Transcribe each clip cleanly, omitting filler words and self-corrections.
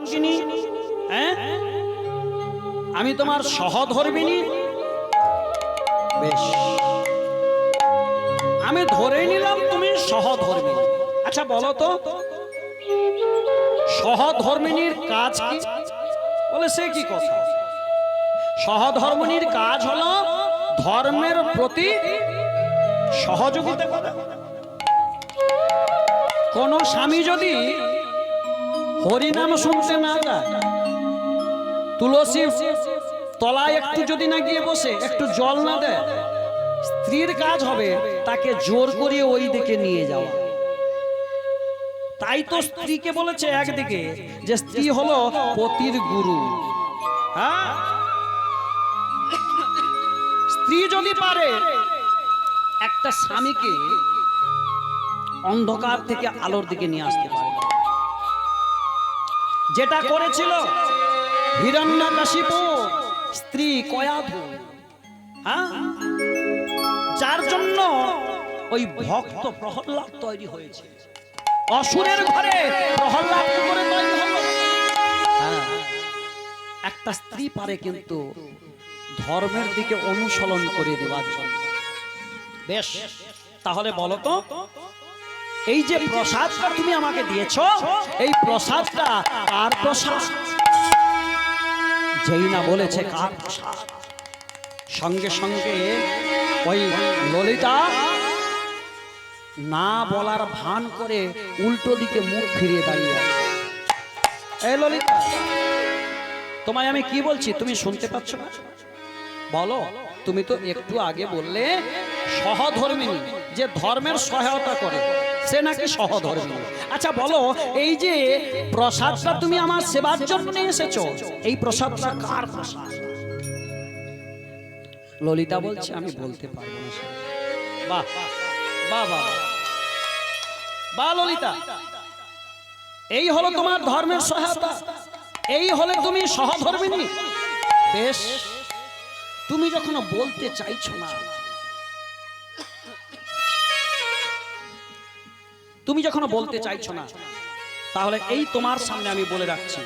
সঙ্গিনী, হ্যাঁ আমি তোমার সহধর্মিনী। বেশ, আমি ধরে নিলাম তুমি সহধর্মিনী। আচ্ছা বলো তো, সহধর্মিনীর কাজ কি? বলে সে কি কথা, সহধর্মিনীর কাজ হলো ধর্মের প্রতি সহযোগিতা করা। কোন স্বামী যদি হরিনাম শুনতে না যায়, তুলসী তলায় একটু যদি না গিয়ে বসে, একটু জল না দেয়, স্ত্রীর কাজ হবে তাকে জোর করিয়ে ওই দিকে নিয়ে যাওয়া। তাই তো স্ত্রীকে বলেছে একদিকে যে স্ত্রী হলো পতির গুরু। হ্যাঁ, স্ত্রী যদি পারে একটা স্বামীকে অন্ধকার থেকে আলোর দিকে নিয়ে আসতে পারে, যেটা করেছিল হিরণ্যকশিপু স্ত্রী কয়াধু। হ্যাঁ, যার জন্য ওই ভক্ত প্রহ্লাদ তৈরি হয়েছে। অসুরের ঘরে প্রহ্লাদ করে তৈরি হলো। হ্যাঁ, একটা স্ত্রী পারে কিন্তু ধর্মের দিকে অনুসরণ করে দেওয়ার জন্য। বেশ, তাহলে বলো তো, এই যে প্রসাদটা তুমি আমাকে দিয়েছো, এই প্রসাদটা কার প্রসাদ? যেই না বলেছে কার প্রসাদ, সঙ্গে সঙ্গে ওই ললিতা না বলার ভান করে উল্টো দিকে মুখ ফিরিয়ে দাঁড়িয়ে আছে। এই ললিতা, তোমায় আমি কি বলছি তুমি শুনতে পাচ্ছ না? বলো, তুমি তো একটু আগে বললে সহধর্মিনী, যে ধর্মের সহায়তা করে সে নাকি সহধর্মিনী। আচ্ছা বলো, এই যে প্রসাদটা তুমি আমার সেবার জন্য নিয়ে এসেছো, এই প্রসাদটা কার প্রসাদ? ললিতা বলছে আমি বলতে পারবো না। বাহ বাহ বাহ বাহ ললিতা, এই হলো তোমার ধর্মের সহায়তা, এই হলে তুমি সহধর্মিনী। বেশ, তুমি যখন বলতে চাইছো না, তুমি যখন বলতে চাইছো না, তাহলে এই তোমার সামনে আমি বলে রাখছি,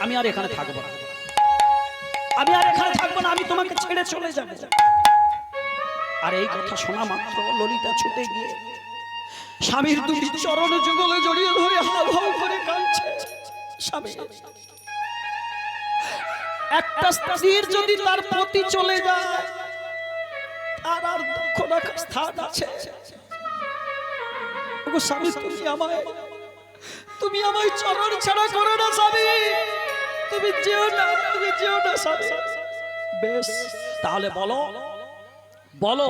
আমি আর এখানে থাকবো না, আমি আর এখানে থাকবো না, আমি তোমাকে ছেড়ে চলে যাব। আর এই কথা শোনা মাত্র ললিতা ছুটে গিয়ে স্বামীর দুটি চরণ যুগলে জড়িয়ে ধরে হাল হাল করে কাঁদছে। স্বামী, একটা স্ত্রীর যদি তার পতি চলে যায়, তার আর দুঃখ রাখার স্থান আছে? ওগো স্বামী, তুমি আমায় চরণ ছাড়া করো না স্বামী, তুমি যেও না, তুমি যেও না স্বামী। বেশ, তাহলে বলো বলো,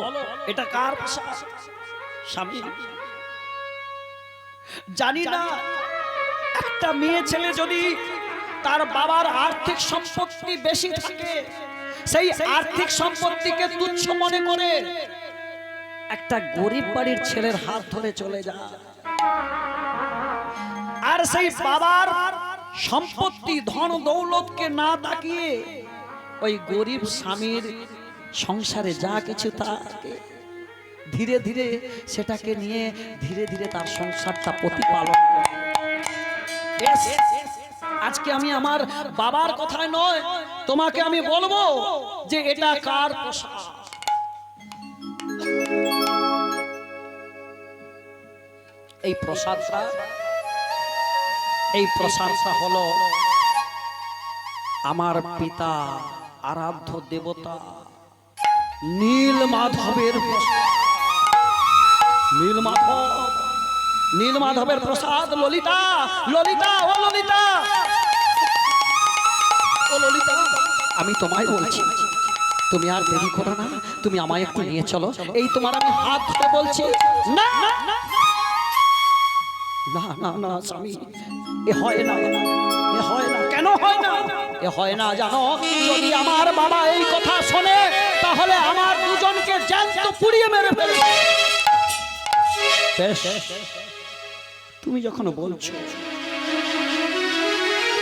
এটা কার প্রসাদ? স্বামী, জানি না একটা মেয়ে ছেলে যদি তার বাবার আর্থিক সম্পত্তি বেশি থাকে, সেই আর্থিক সম্পত্তিকে তুচ্ছ মনে করে একটা গরিব বাড়ির ছেলের হাত ধরে চলে যায়, আর সেই বাবার সম্পত্তি ধন দৌলতকে না তাকিয়ে ওই গরিব স্বামীর সংসারে যা কিছু থাকে ধীরে ধীরে সেটাকে নিয়ে ধীরে ধীরে তার সংসারটা প্রতিপালন করে। আজকে আমি আমার বাবার কথায় নয়, তোমাকে আমি বলবো যে এটা কার প্রসাদ। এই প্রসাদটা হলো আমার পিতা আরাধ্য দেবতা নীলমাধবের প্রসাদ। নীলমাধবের প্রসাদ। ললিতা, ললিতা, ও ললিতা, ও ললিতা, আমি তোমায় বলছি, তুমি আর দেরি করো না, তুমি আমায় একটু নিয়ে চলো। এই তোমার আমি হাত ধরে বলছি, না না না না স্বামী, এ হয় না, এ হয় না। কেন হয় না? এ হয় না জানো, যদি আমার বাবা এই কথা শোনে তাহলে আমার দুজনকে জ্যান্ত পুড়িয়ে মেরে ফেলবে। বেশ, তুমি যখন বলছো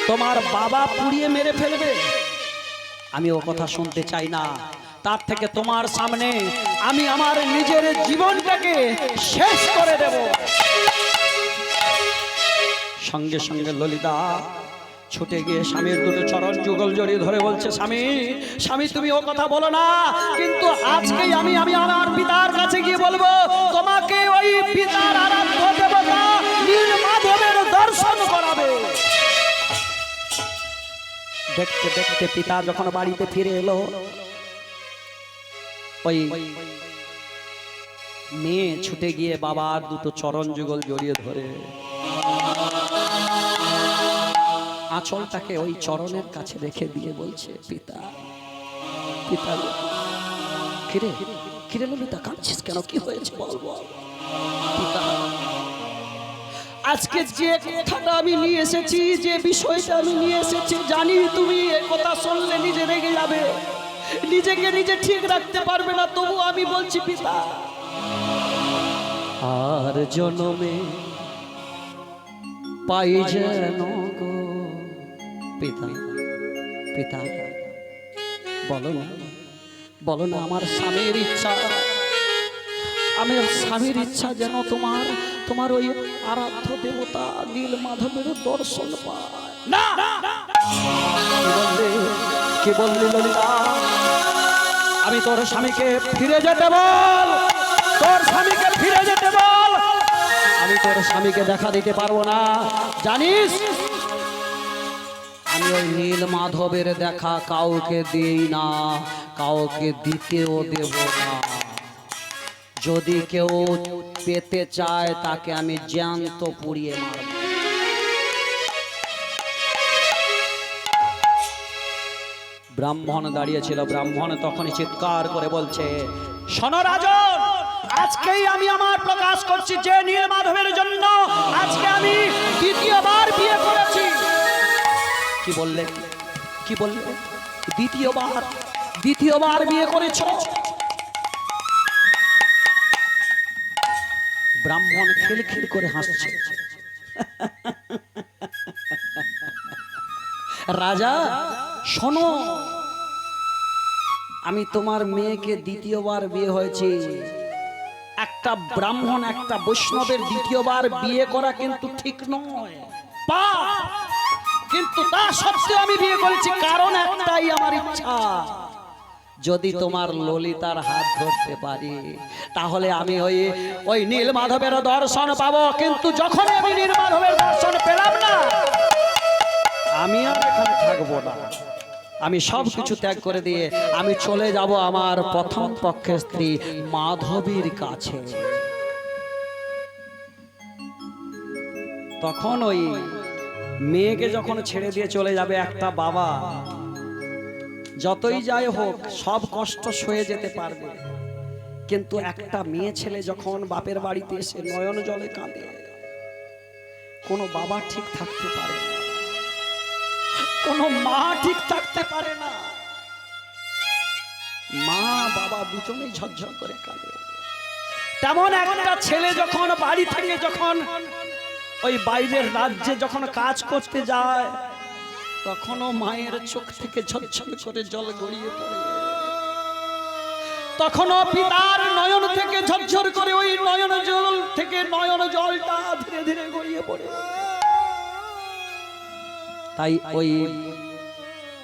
তোমার বাবা পুড়িয়ে মেরে ফেলবে, আমি ও কথা শুনতে চাই না। তার থেকে তোমার সামনে আমি আমার নিজের জীবনটাকে শেষ করে দেব। সঙ্গে সঙ্গে ললিতা ছুটে গিয়ে স্বামীর দুটো চরণ যুগল জড়িয়ে ধরে বলছে, স্বামী স্বামী তুমি ও কথা বলো না, কিন্তু আজকেই আমি আমার পিতার কাছে গিয়ে বলবো তোমাকে ওই পিতার আরাধ্য দেবতা নীলমাধবের দর্শন করাবে। দেখতে দেখতে পিতা যখন বাড়িতে ফিরে এলো, ওই মেয়ে ছুটে গিয়ে বাবার দুটো চরণ যুগল জড়িয়ে ধরে আঁচলটাকে ওই চরণের কাছে রেখে দিয়ে বলছে, পিতা পিতা। কিরে কিরে ললিতা, কাঁদছিস কেন? কি হয়েছে বল বল। পিতা, আজকে যে কথাটা আমি নিয়ে এসেছি, যে বিষয়টা আমি নিয়ে এসেছি, জানি তুমি এই কথা শুনলে নিজে রেগে যাবে, নিজেকে নিজে ঠিক রাখতে পারবে না, তবু আমি বলছি পিতা, আর জন্মে পাই যেন গো পিতা। পিতা বলো না, বলো না, আমার স্বামীর ইচ্ছা, আমার স্বামীর ইচ্ছা যেন তোমার ওই আরাধ্য দেবতা নীলমাধবের দর্শন পায়। না, কি বললি ললিতা? আমি তোর স্বামীকে ফিরে যেতে বল, তোর স্বামীকে ফিরে যেতে বল। আমি তোর স্বামীকে দেখা দিতে পারবো না, জানিস আমি ওই নীলমাধবের দেখা কাউকে দিই না, কাউকে দিতেও দেব না। যদি কেউ পেতে চায় তাকে আমি জ্যান্ত পুড়িয়ে মারব। ব্রাহ্মণ দাঁড়িয়েছিল, ব্রাহ্মণ তখনই চিৎকার করে বলছে, শোনো রাজন, আজকেই আমি আমার প্রকাশ করছি যে নীলমাধবের জন্য আজকে আমি দ্বিতীয়বার বিয়ে করেছি। কি বললে? কি বললে? দ্বিতীয়বার বিয়ে করেছ? ব্রাহ্মণ খিলখিল করে হাসছে। রাজা শোনো, আমি তোমার মেয়েকে দ্বিতীয়বার বিয়ে হয়েছে। একটা ব্রাহ্মণ একটা বৈষ্ণবের দ্বিতীয়বার বিয়ে করা কিন্তু ঠিক নয়, কিন্তু তা সত্ত্বেও আমি বিয়ে করেছি, কারণ একটাই আমার ইচ্ছা, যদি তোমার ললিতার হাত ধরতে পারি তাহলে আমি ওই নীলমাধবের দর্শন পাবো। কিন্তু যখন আমি নীলমাধবের দর্শন পেলাম না, আমি আর এখানে থাকবো না, আমি সব কিছু ত্যাগ করে দিয়ে আমি চলে যাব আমার প্রথম পক্ষের স্ত্রী মাধবীর কাছে। তখন ওই মেয়েকে যখন ছেড়ে দিয়ে চলে যাবে একটা বাবা, যতই যাই হোক সব কষ্ট সয়ে যেতে পারবে, কিন্তু একটা মেয়ে ছেলে যখন বাপের বাড়িতে এসে নয়ন জলে কাঁদে, কোনো বাবা ঠিক থাকতে পারে না, কোনো মা ঠিক থাকতে পারে না, মা বাবা দুজনেই ঝরঝর করে কাঁদে। তেমন একটা ছেলে যখন বাড়ি থেকে যখন ওই বাইরের রাজ্যে যখন কাজ করতে যায়, তখনও মায়ের চোখ থেকে ঝরঝর করে জল গড়িয়ে পড়ে, তখনও পিতার নয়ন থেকে ঝরঝর করে ওই নয়ন জল থেকে নয়ন জলটা ধীরে ধীরে গড়িয়ে পড়ে। তাই ওই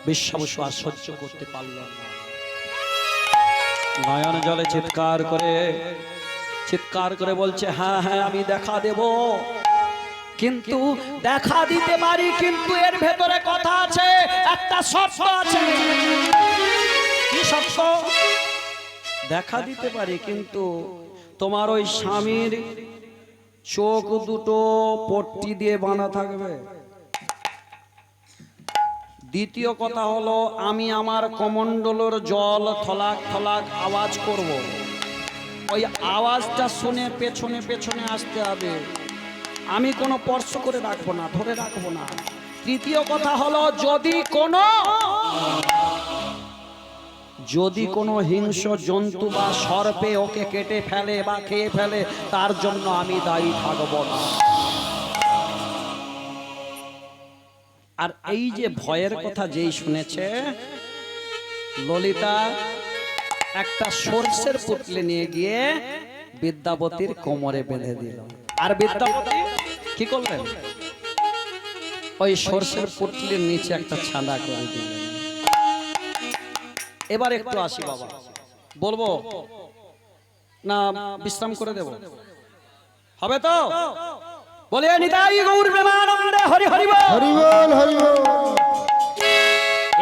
বিশ্বাবসু আর সহ্য করতে পারল না, নয়ন জলে চিৎকার করে বলছে, হ্যাঁ হ্যাঁ আমি দেখা দেব, কিন্তু দেখা দিতে পারি, কিন্তু এর ভেতরে কথা আছে, একটা শর্ত আছে। কি শর্ত? দেখা দিতে পারি, কিন্তু তোমার ওই স্বামীর চোখ দুটো পট্টি দিয়ে বাঁধা থাকবে। দ্বিতীয় কথা হলো, আমি আমার কমণ্ডলর জল থলাক থলাক আওয়াজ করব, ওই আওয়াজটা শুনে পেছনে পেছনে আসতে হবে, আমি কোনো স্পর্শ করে রাখবো না, ধরে রাখবো না। তৃতীয় কথা হলো, যদি কোনো হিংস্র জন্তু বা সর্পে ওকে কেটে ফেলে বা খেয়ে ফেলে, তার জন্য আমি দায়ী থাকবো না। আর এই যে ভয়ের কথা যেই শুনেছে, ললিতা একটা সর্ষের পুটলি নিয়ে গিয়ে বিদ্যাপতির কোমরে বেঁধে দিল। আর বিদ্যাপতি কি করলেন? ওই সরষের পুটলির নিচে একটা ছাঁদা করে দিলেন। এবার একটু আসি বাবা, বলবো না বিশ্রাম করে দেব? হবে তো? বলে নিতাই গৌর প্রেমানন্দে হরি হরি বল, হরি বল, হরি বল।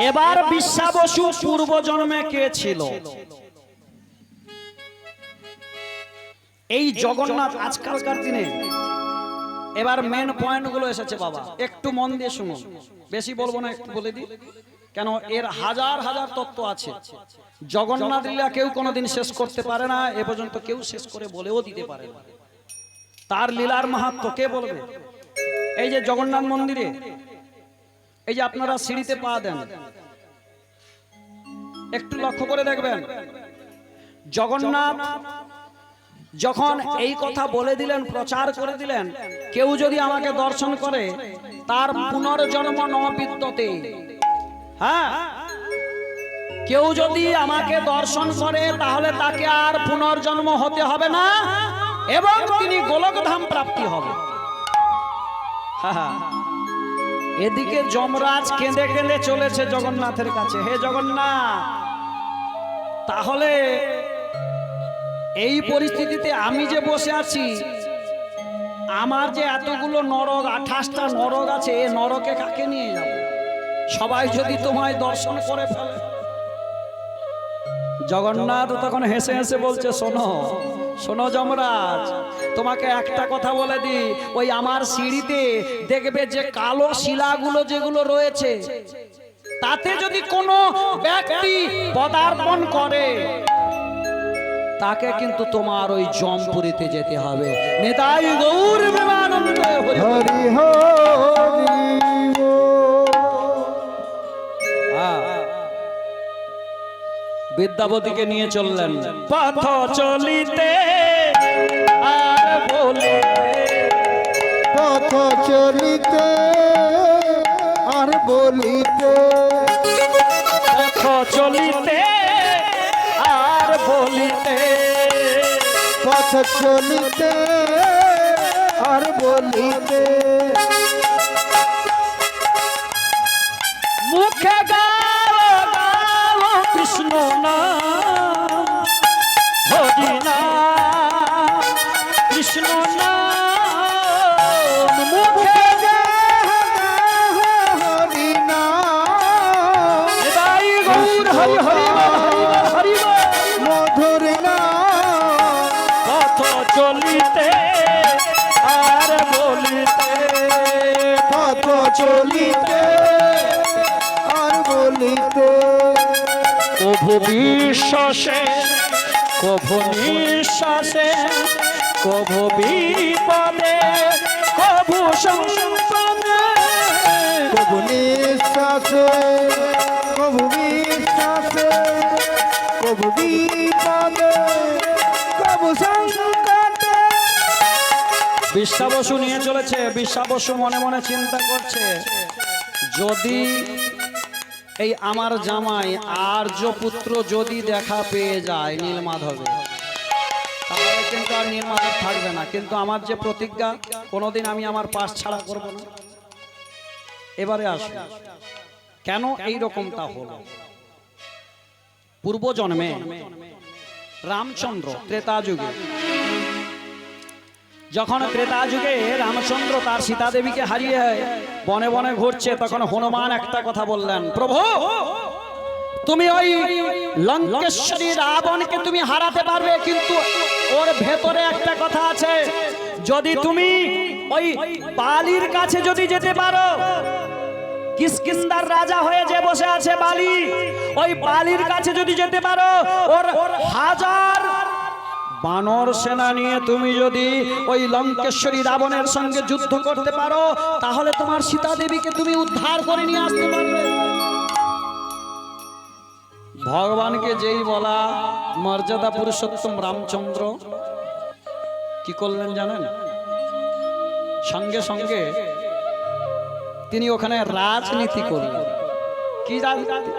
এবার বিশ্বা বসু পূর্ব জন্মে কে ছিল? এই জগন্নাথ আজকালকার দিনে। এবার মেন পয়েন্ট গুলো এসেছে বাবা, একটু মন দিয়ে শুনুন, বেশি বলবো না, একটু বলে দিই, কেন এর হাজার হাজার তত্ত্ব আছে। জগন্নাথ লীলা কেউ কোনোদিন শেষ করতে পারে না, এ পর্যন্ত কেউ শেষ করে বলেও দিতে পারে না। তার লীলার মাহাত্ম্য কে বলবে? এই যে জগন্নাথ মন্দিরে এই যে আপনারা সিঁড়িতে পা দেন, একটু লক্ষ্য করে দেখবেন, জগন্নাথ যখন এই কথা বলে দিলেন, প্রচার করে দিলেন, কেউ যদি আমাকে দর্শন করে তার পুনর্জন্ম ন বিদ্যতে। হ্যাঁ, কেউ যদি আমাকে দর্শন করে তাহলে তাকে আর পুনর্জন্ম হতে হবে না এবং তিনি গোলকধাম প্রাপ্তি হবে। এদিকে যমরাজ কেঁদে কেঁদে চলেছে জগন্নাথের কাছে, হে জগন্নাথ, তাহলে এই পরিস্থিতিতে আমি যে বসে আছি, আমার যে এতগুলো নরক, 28টা নরক আছে, এ নরকে কাকে নিয়ে যাব? সবাই যদি তোমায় দর্শন করে ফেলে। জগন্নাথ তখন হেসে হেসে বলছে, শোনো শোনো যমরাজ, তোমাকে একটা কথা বলে দি, ওই আমার সিঁড়িতে দেখবে যে কালো শিলাগুলো যেগুলো রয়েছে, তাতে যদি কোনো ব্যক্তি পদার্পণ করে তাকে কিন্তু তোমার ওই জমপুরীতে যেতে হবে। নিতাই গৌর প্রেমানন্দে হরি হরি হরি। বিদ্যাপতিকে নিয়ে চললেন, পথ চলিতে আর বলিতে, পথ চলিতে আর বলিতে, পথ চলিতে আর বলিতে, পথ চলিতে আর বলিতে, মুখে গাও গাও কৃষ্ণ নাম, হরি নাম, কৃষ্ণ নাম, মুখে হরি নাম, নিতাই গৌর হরি হরি হরি মধুর নাম, পথ চলিতে আর বলিতে, পথ চলিতে আর বলিতে, কভু বিশ্বাসে কভু নিঃশ্বাসে, কভু বিপদে কভু সংসদে, কভু নিঃশ্বাসে কভু বিশ্বাসে, কভু বিপদে কভু সংকটে। বিশ্বা বসু নিয়ে চলেছে। বিশ্বা বসু মনে মনে চিন্তা করছে, যদি এই আমার জামাই আর্যপুত্র যদি দেখা পেয়ে যায় নীলমাধবে, তাহলে কিন্তু আর নীলমাধব থাকবে না, কিন্তু আমার যে প্রতিজ্ঞা, কোনোদিন আমি আমার পাশ ছাড়া করব না। এবারে আসুন, কেন এই রকমটা হলো? পূর্ব জন্মে রামচন্দ্র ত্রেতা যুগে, যখন ত্রেতা যুগে রামচন্দ্র তার সীতা দেবীকে হারিয়ে বনে বনে ঘুরছে, তখন হনুমান একটা কথা বললেন, প্রভু তুমি ওই লঙ্কেশ্বরী রাবণকে তুমি হারাতে পারবে, কিন্তু ওর ভেতরে একটা কথা আছে, যদি তুমি ওই বালির কাছে যদি যেতে পারো, কিষ্কিন্ধার রাজা হয়ে যে বসে আছে বালি, ওই বালির কাছে যদি যেতে পারো, ওর 1000 বানর সেনা নিয়ে তুমি যদি ওই লঙ্কেশ্বরী রাবণের সঙ্গে যুদ্ধ করতে পারো, তাহলে তোমার সীতা দেবীকে তুমি উদ্ধার করে নিয়ে আসতে পারবে। ভগবানকে যেই বলা, মর্যাদা পুরুষোত্তম রামচন্দ্র কি করলেন জানেন? সঙ্গে সঙ্গে তিনি ওখানে রাজনীতি করলেন। কি রাজনীতি?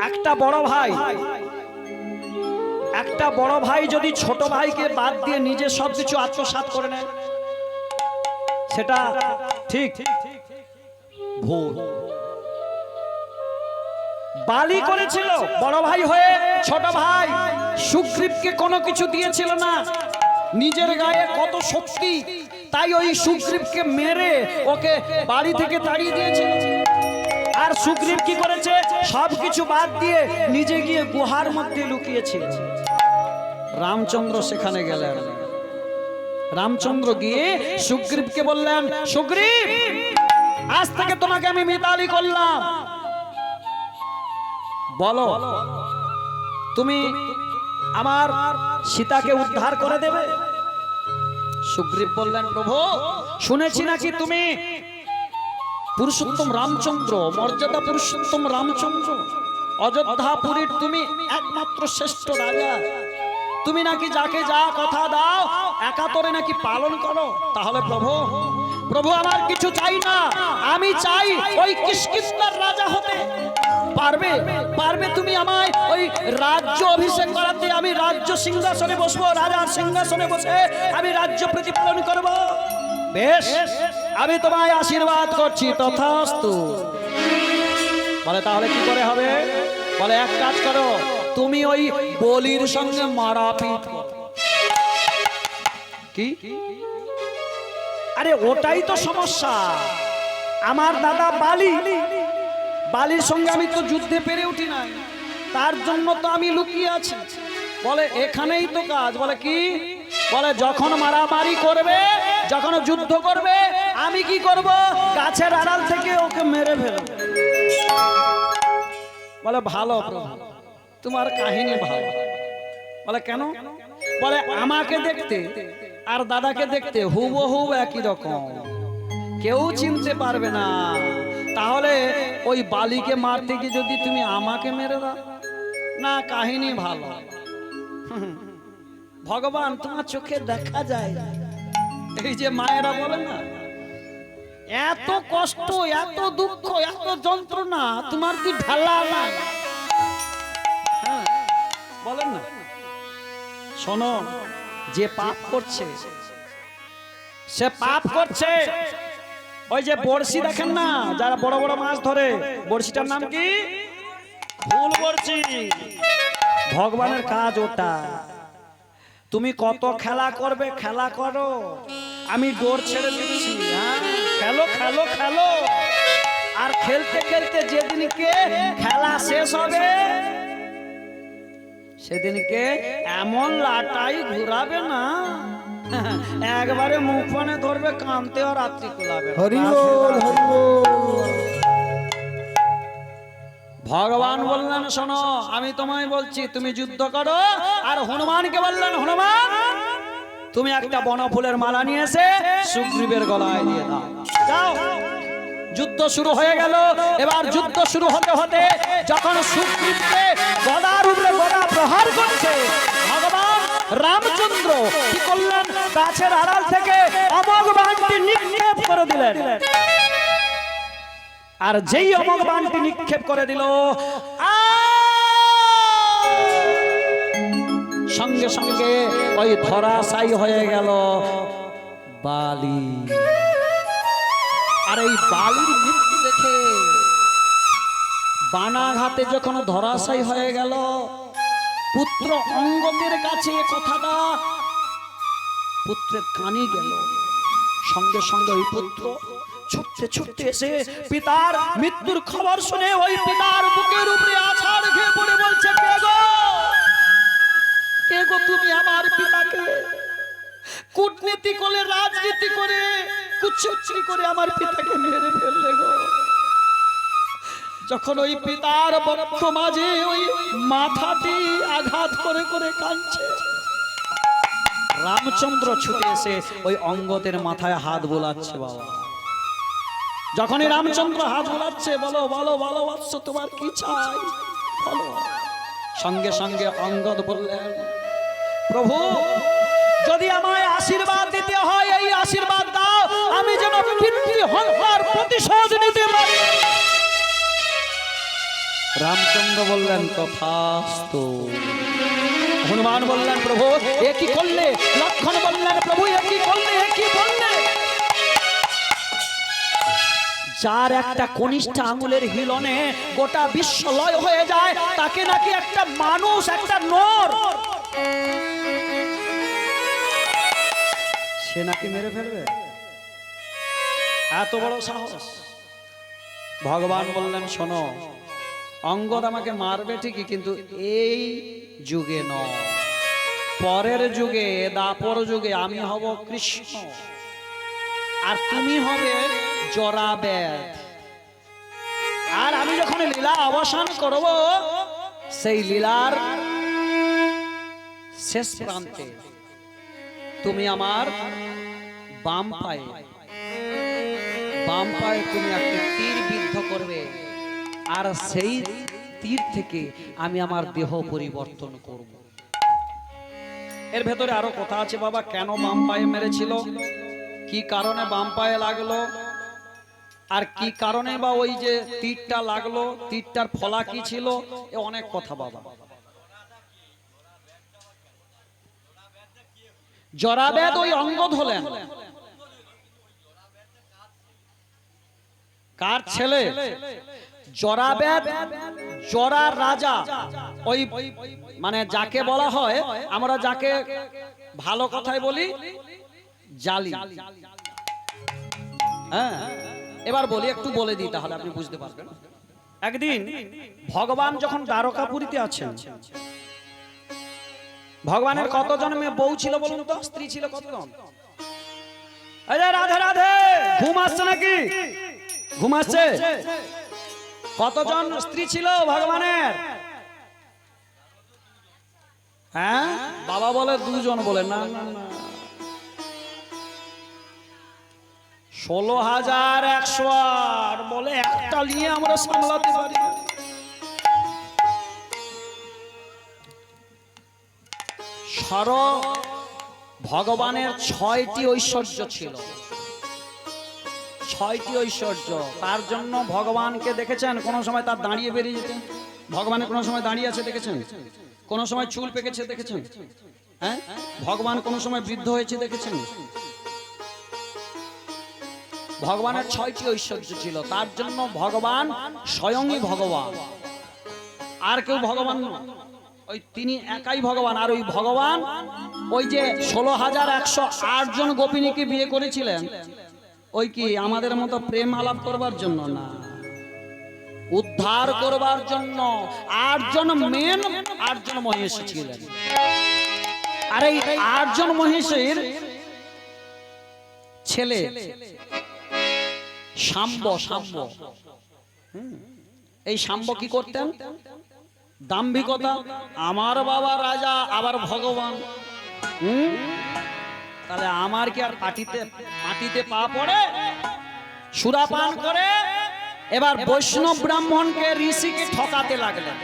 একটা বড় ভাই যদি ছোট ভাইকে বাদ দিয়ে নিজে সবকিছু আত্মসাৎ করে নেয়, সেটা ঠিক? ভুল। বালি করেছিল বড় ভাই হয়ে ছোট ভাই সুগ্রীবকে কোনো কিছু দিয়েছিল না, নিজের গায়ে কত শক্তি, তাই ওই সুগ্রীবকে মেরে ওকে বাড়ি থেকে তাড়িয়ে দিয়েছিল। আর সুগ্রীব কি করেছে, সবকিছু বাদ দিয়ে নিজে গিয়ে গুহার মধ্যে লুকিয়েছিল। রামচন্দ্র সেখানে গেলেন। রামচন্দ্র গিয়ে সুগ্রীবকে বললেন, সুগ্রীব, আজ থেকে তোমাকে আমি মিতালি করলাম, বলো তুমি আমার সীতাকে উদ্ধার করে দেবে? সুগ্রীব বললেন, প্রভু, শুনেছি নাকি তুমি পুরুষোত্তম রামচন্দ্র, মর্যাদা পুরুষোত্তম রামচন্দ্র, অযোধ্যাপুরীর তুমি একমাত্র শ্রেষ্ঠ রাজা, তুমি নাকি যাকে যা কথা দাও একাতরে নাকি পালন করো। তাহলে প্রভু, প্রভু আমার কিছু চাই না, আমি চাই ওই কিষ্কিন্ধার রাজা হতে। পারবে, পারবে তুমি আমায় ওই রাজ্য অভিষেক করাতে? আমি রাজ্য সিংহাসনে বসবো, রাজার সিংহাসনে বসে আমি রাজ্য প্রতিপালন করব। বেশ, আমি তোমায় আশীর্বাদ করছি, তথাস্তু। বলে তাহলে কি করে হবে? বলে এক কাজ করো, তুমি ওই বলির সঙ্গে মারাপিট করো। কি? আরে ওটাই তো সমস্যা। আমার দাদা বালির সঙ্গে আমি তো যুদ্ধে পেরে উঠি নাই, তার জন্য তো আমি লুকিয়ে আছি। বলে এখানেই তো কাজ। বলে কি? বলে যখন মারামারি করবে, যখন যুদ্ধ করবে, আমি কি করব, গাছের আড়াল থেকে ওকে মেরে ফেলব। বলে ভালো প্রভু, তোমার কাহিনী ভালো। বলে কেন? বলে আমাকে দেখতে আর দাদাকে দেখতে হুবহু একই রকম, কেউ চিনতে পারবে না। তাহলে ওই বালিকে মারতে গিয়ে যদি তুমি আমাকে মেরে দাও না, কাহিনী ভালো। ভগবান তোমার চোখে দেখা যায়। এই যে মায়েরা বলে না, এত কষ্ট, এত দুঃখ, এত যন্ত্রণা তোমার কি ঢালা না? হ্যাঁ, বলেন না। শোনো, যে পাপ করছে সে পাপ করছে। ওই যে বড়শি দেখেন না, যারা বড় বড় মাছ ধরে, বড়শিটার নাম কি? ভুল বড়শি। ভগবানের কাজ ওটা। তুমি কত খেলা করবে, খেলা করো, আমি ডোর ছেড়ে দিচ্ছি। হ্যাঁ, খেলো খেলো খেলো। আর খেলতে খেলতে যেদিনকে খেলা শেষ হবে সেদিনকে এমন লাটাই ঘুরাবে না, একবারে মুখ পানে ধরবে, কানতে আর রাত্রি কুলাবে। হরি বল, হরি বল। ভগবান বললেন, শোনো, আমি তোমায় বলছি তুমি যুদ্ধ করো। আর হনুমানকে বললেন, হনুমান, তুমি একটা বনফুলের মালা নিয়ে এসে সুগ্রীবের গলায় দিয়ে দাও। যাও। যুদ্ধ শুরু হয়ে গেল। এবার যুদ্ধ শুরু হতে হতে যখন সুগ্রীবকে গদার উপরে গদা প্রহার করছে, ভগবান রামচন্দ্র কি করলেন, গাছের আড়াল থেকে অমোঘ বাণটি নিক্ষেপ করে দিলেন। আর যেই অমোঘ বাণটি নিক্ষেপ করে দিল, সঙ্গে সঙ্গে ওই ধরাশায়ী হয়ে গেল বালি। আর এই বালির মৃত্যু দেখে বানাঘাতে যখন ধরাশায়ী হয়ে গেল, পুত্র অঙ্গদের কাছে কথাটা পুত্রের কানে গেল। সঙ্গে সঙ্গে ওই পুত্র ছুটতে ছুটতে এসে পিতার মৃত্যুর খবর শুনে ওই পিতার বুকের উপরে আছাড় খেয়ে পড়ে বলছে, কে গো, কে গো তুমি আমার পিতাকে কূটনীতি করে, রাজনীতি করে, কুচ্ছুচ্ছি করে আমার পিতাকে মেরে ফেললে গো। যখন ওই পিতার বক্ষ মাঝে ওই মাথাটি আঘাত করে করে কাঁদছে, রামচন্দ্র ছুটে এসে ওই অঙ্গদের মাথায় হাত বোলাচ্ছে। বাবা, যখনই রামচন্দ্র হাত বোলাচ্ছে, বলো বলো বলো বৎস, তোমার কি চাই বলো। সঙ্গে সঙ্গে অঙ্গদ বললেন, প্রভু, যদি আমায় আশীর্বাদ দিতে হয় এই আশীর্বাদ দাও, আমি যেন পিতৃহত্যার প্রতিশোধ নিতে পারি। রামচন্দ্র বললেন, তথাস্তু। হনুমান বললেন, প্রভু এ কি করলে? লক্ষ্মণ বললেন, প্রভু এ কি করলে, এ কি বললে? যার একটা কনিষ্ঠ আঙুলের হিলনে গোটা বিশ্ব লয় হয়ে যায়, তাকে নাকি একটা মানুষ, একটা নর, সে নাকি মেরে ফেলবে। এত বড় সাহস। ভগবান বললেন, শোনো, অঙ্গদ আমাকে মারবে ঠিকই, কিন্তু এই যুগে নয়, পরের যুগে, দাপর যুগে আমি হব কৃষ্ণ, আর তুমি হবে জরাবেদ। আর আমি যখন লীলা অবসান করব, সেই লীলার শেষ প্রান্তে তুমি আমার বাম পায়ে তুমি একটা তীর বিদ্ধ করবে, আর সেই তীর থেকে আমি আমার দেহ পরিবর্তন করব। এর ভেতরে আরো কথা আছে বাবা। কেন বাম পায়ে মেরেছিল, কি কারণে বাম পায়ে লাগলো, আর কি কারণে বা ওই যে তীরটা লাগলো, তীরটার ফলা কি ছিল, এ অনেক কথা বাবা। জরাবেদ ওই অঙ্গদ হলেন কার ছেলে? জরাবেদ, জরার রাজা। ওই মানে যাকে বলা হয়, আমরা যাকে ভালো কথায় বলি জালি। হ্যাঁ, এবার বলি, একটু বলে দিই তাহলে আপনি বুঝতে পারবেন। একদিন ভগবান যখন দ্বারকাপুরীতে আছেন, ভগবানের কতজন মেয়ে বউ ছিল বলুন তো, স্ত্রী ছিল কতজন? রাধে রাধে, ঘুম আসছে নাকি? ঘুম আসছে? কতজন স্ত্রী ছিল ভগবানের? হ্যাঁ, বাবা বলে দুজন, বলে না না না, 16,108 বলে একটা নিয়ে আমরা সামলাতে পারি। সর ভগবানের 6টি ঐশ্বর্য ছিল, 6টি ঐশ্বর্য। তার জন্য ভগবানকে দেখেছেন কোন সময় তার দাঁড়িয়ে বেরিয়ে যেতেন? ভগবানের কোন সময় দাঁড়িয়ে আছে দেখেছেন? কোন সময় চুল পেকেছে দেখেছেন? হ্যাঁ, ভগবান কোন সময় বৃদ্ধ হয়েছে দেখেছেন? ভগবানের 6টি ঐশ্বর্য ছিল। তার জন্য ভগবান স্বয়ংই ভগবান, আর কেউ ভগবান নয়, ওই তিনি একাই ভগবান। আর ওই ভগবান ওই যে 16,108 জন গোপিনীকে বিয়ে করেছিলেন, ওই কি আমাদের মতো প্রেম আলাপ করবার জন্য না, উদ্ধার করবার জন্য। 8 জন মেন, 8 জন মহিষী ছিলেন। আর এই 8 জন মহিষীর ছেলে শাম্ব, এই শাম্ব কি করতেন? দাম্ভিকতা। আমার বাবা রাজা, আবার ভগবান, তাহলে আমার কি আর মাটিতে পা পড়ে? সুরাপান করে এবার বৈষ্ণব ব্রাহ্মণকে, ঋষিকে ঠকাতে লাগলেন।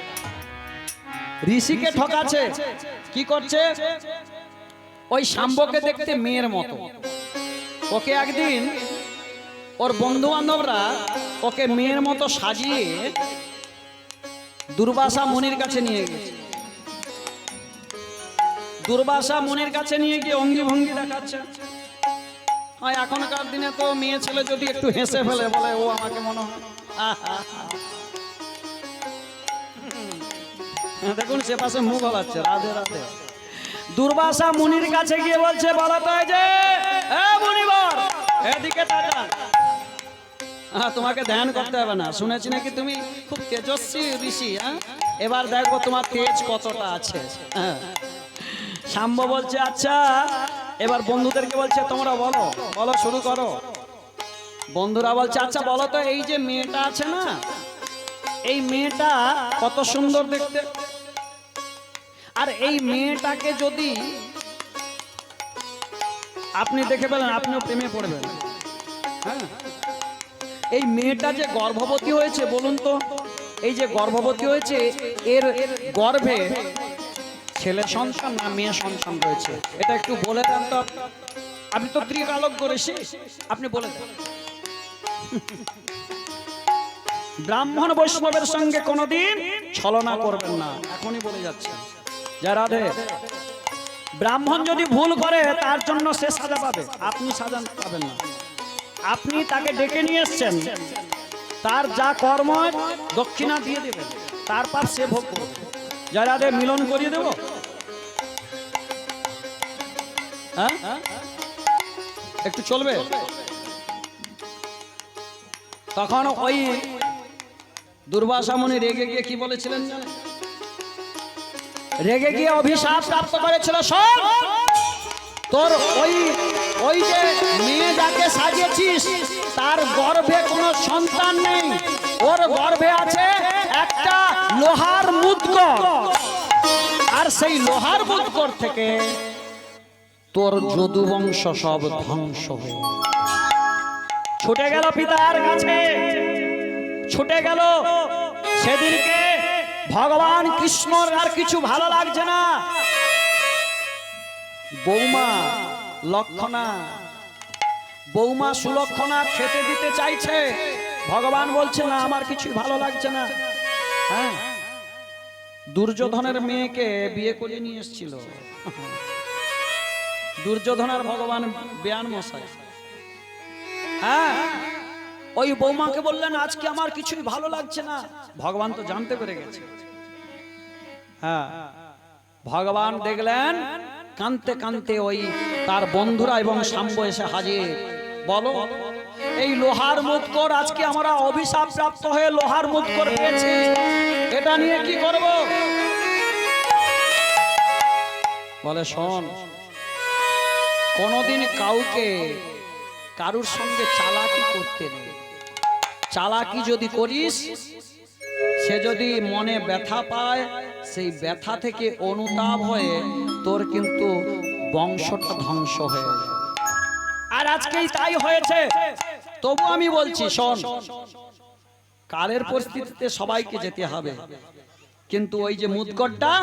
ঋষিকে ঠকাচ্ছে, কি করছে? ওই শাম্বকে দেখতে মেয়ের মতো, ওকে একদিন ওর বন্ধু বান্ধবরা ওকে মেয়ের মতো সাজিয়ে দুর্বাসা মুনির কাছে নিয়ে গেছে। দুর্বাসা মুনির কাছে নিয়ে গিয়ে অঙ্গি ভঙ্গি দেখাচ্ছে। হয় এখনকার দিনে তো মেয়ে ছেলে যদি একটু হেসে ফেলে, বলে ও আমাকে মনে হয়। দেখুন সে পাশে মুখ হলাচ্ছে, রাধে রাধে। দুর্বাসা মুনির কাছে গিয়ে বলছে, বলো তো যে মুনিবর এদিকে তাকান। তোমাকে ধ্যান করতে হবে না, শুনেছি নাকি তুমি খুব তেজস্বী ঋষি। এবার দেখবো তোমার তেজ কতটা আছে। শাম্ব বলছে, আচ্ছা। এবার বন্ধুদেরকে বলছে, তোমরা বলো, বলো, শুরু করো। বন্ধুরা বলছে, আচ্ছা বলো তো, এই যে মেয়েটা আছে না, এই মেয়েটা কত সুন্দর দেখতে, আর এই মেয়েটাকে যদি আপনি দেখে পেলেন, আপনিও প্রেমে পড়বেন। হ্যাঁ, এই মেয়েটা যে গর্ভবতী হয়েছে, বলুন তো, এই যে গর্ভবতী হয়েছে, এর গর্ভে ছেলে সন্তান না মেয়ে সন্তান রয়েছে, এটা একটু বলে দেন তো। আপনি তো ত্রিকালজ্ঞ ঋষি, আপনি বলে দেন। ব্রাহ্মণ বৈষ্ণবের সঙ্গে কোনোদিন ছলনা করবেন না, এখনই বলে যাচ্ছে। জয় রাধে। ব্রাহ্মণ যদি ভুল করে, তার জন্য সে সাজা পাবে, আপনি সাজা পাবেন না। আপনি তাকে ডেকে নিয়ে এসছেন, তার যা কর্ম দক্ষিণা দিয়ে দেবেন, তারপর সে ভোগ করবে। যারা মিলন করিয়ে দেব, হ্যাঁ একটু চলবে। তখন ওই দুর্বাসা মুনি রেগে গিয়ে কি বলেছিলেন জানেন? রেগে গিয়ে অভিশাপ প্রাপ্ত করেছিল, শোন তোর ওই যে মেয়ে যাকে সাজিয়েছিস তার গর্ভে কোনো সন্তান নেই, ওর গর্ভে আছে একটা লোহার মুদ্গর, আর সেই লোহার মুদ্গর থেকে তোর যদু বংশ সব ধ্বংস হয়ে ছুটে গেল পিতার কাছে, ছুটে গেল। সেদিনকে ভগবান কৃষ্ণর আর কিছু ভালো লাগছে না, বৌমা লক্ষণা, বৌমা সুলক্ষণা খেতে দিতে চাইছে, ভগবান বলছে না আমার কিছুই ভালো লাগছে না। হ্যাঁ, দুর্যোধনের মেয়েকে বিয়ে করে নিয়ে এসেছিল দুর্যোধনার ভগবান বেয়ান মশাই। হ্যাঁ, ওই বৌমাকে বললেন আজকে আমার কিছুই ভালো লাগছে না। ভগবান তো জানতে পেরে গেছে। হ্যাঁ, ভগবান দেখলেন কাঁদতে কাঁদতে ওই তার বন্ধুরা এবং শাম্ব এসে হাজির। বলো, এই লোহার মুদ্গর আজকে আমরা অভিশাপ প্রাপ্ত হয়ে লোহার মুদ্গর পেয়েছি, এটা নিয়ে কি করব? বলে শোন, কোনদিন কাউকে কারুর সঙ্গে চালাকি করতে নেই। চালাকি যদি করিস, সে যদি মনে ব্যথা পায়, সেই ব্যথা থেকে অনুতাপ হয়ে তোর কিন্তু বংশটা ধ্বংস হয়ে যাবে। আর আজকেই তাই হয়েছে। তবু আমি বলছি শোন, কালের পরিস্থিতিতে সবাইকে যেতে হবে, কিন্তু ওই যে মুদ্গরটা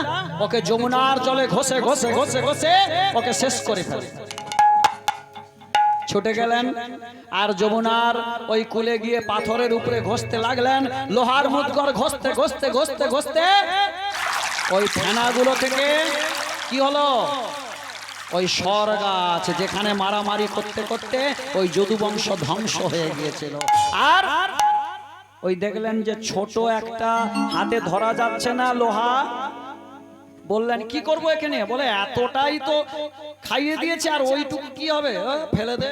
ওকে যমুনার জলে ঘষে ঘষে ঘষে ঘষে ওকে শেষ করে ফেলে। ছুটে গেলেন আর যমুনার ওই কূলে গিয়ে পাথরের উপরে ঘষতে লাগলেন। লোহার মুদ্গর ঘষতে ঘষতে ঘষতে ঘষতে ওই ফেনাগুলো থেকে কি হলো? ওই সর গাছ, যেখানে মারামারি করতে করতে ওই যদুবংশ ধ্বংস হয়ে গিয়েছিল। আর ওই দেখলেন যে ছোট একটা হাতে ধরা যাচ্ছে না লোহা, বললেন কি করব এখানে? বলে এতটাই তো খাইয়ে দিয়েছে, আর ওইটুকু কি হবে, ফেলে দে।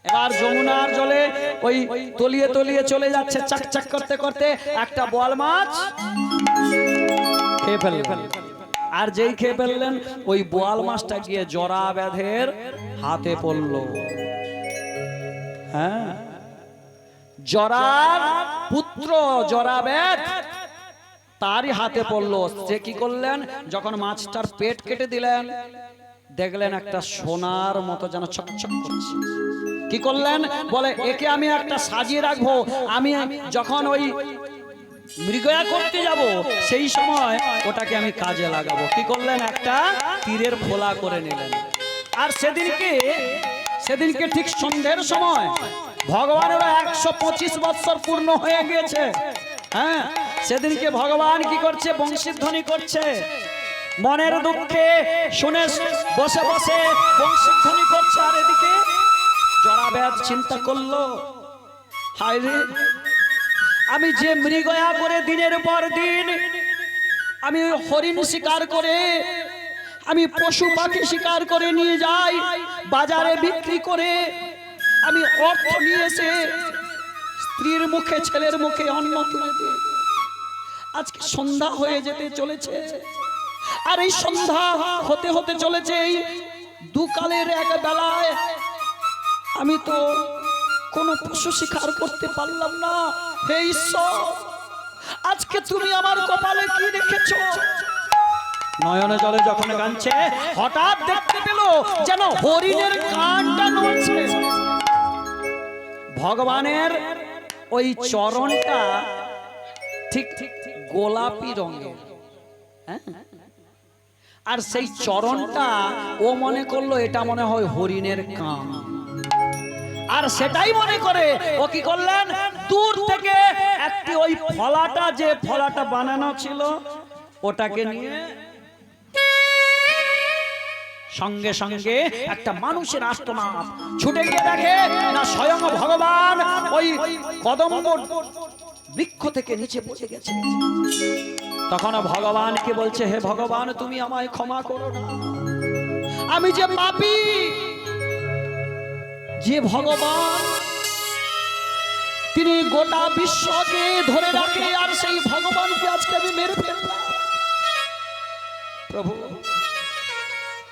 এবার যমুনার জলে ওই তলিয়ে তলিয়ে চলে যাচ্ছে চাকচাক করতে করতে একটা বোয়াল মাছ খেয়ে ফেললেন। আর যেই খেয়ে ফেললেন, ওই বোয়াল মাছটা গিয়ে জরা ব্যাধের হাতে পড়ল। হ্যাঁ, জরার পুত্র জরা ব্যাধ তারই হাতে পড়লো। সে কি করলেন? যখন মাছটার পেট কেটে দিলেন, দেখলেন একটা সোনার মতো যেন চকচক করছে। কি করলেন? বলে একে আমি একটা সাজিয়ে রাখবো, আমি যখন ওই মৃগয়া করতে যাব সেই সময় ওটাকে আমি কাজে লাগাবো। কি করলেন? একটা তীরের ফোলা করে নিলেন। আর সেদিনকে ঠিক সন্ধ্যের সময় ভগবানের 125 বৎসর পূর্ণ হয়ে গিয়েছে। হ্যাঁ, সেদিনকে ভগবান কি করছে? বংশীধ্বনি করছে। মনের দুঃখে শুনে বসে বসে বংশীধ্বনি করছে। আর এদিকে জরাব্যাধ চিন্তা করলো, হায় রে, আমি যে মৃগয়া করে দিনের পর দিন আমি হরিণ শিকার করে, আমি পশু পাখি শিকার করে নিয়ে যাই, বাজারে বিক্রি করে আমি অর্থ নিয়ে এসে স্ত্রীর মুখে ছেলের মুখে অন্ন তুলে দিই। আজকে সন্ধ্যা হয়ে যেতে চলেছে, আর এই সন্ধ্যা হতে হতে চলেছে এই দুকালের এক বেলায় আমি তো কোনো পশু শিকার করতে পারলাম না। হে ঈশ্বর, আজকে তুমি আমার কপালে কি রেখেছো? নয়নে জলে যখন কাঁদছে, হঠাৎ দেখতে পেল যেন হরিণের কানটা নড়ছে। ভগবানের ওই চরণটা ঠিক গোলাপি রঙের, আর সেই চরণটা ও মনে করলো এটা মনে হয় হরিণের কান। আর সেটাই মনে করে ও কি করলেন? দূর থেকে একটি ওই ফলাটা, যে ফলাটা বানানো ছিল, ওটাকে নিয়ে সঙ্গে সঙ্গে একটা মানুষের আর্তনাদ, ছুটে গিয়ে দেখে না স্বয়ং ভগবান ওই কদম্ব বৃক্ষ থেকে নিচে পড়ে গেছে। তখন ভগবানকে বলছে, হে ভগবান, তুমি আমায় ক্ষমা করো না, আমি যে পাপী। যে ভগবান তিনি গোটা বিশ্বকে ধরে রাখে, আর সেই ভগবানকে আজকে আমি মেরে ফেললাম। প্রভু,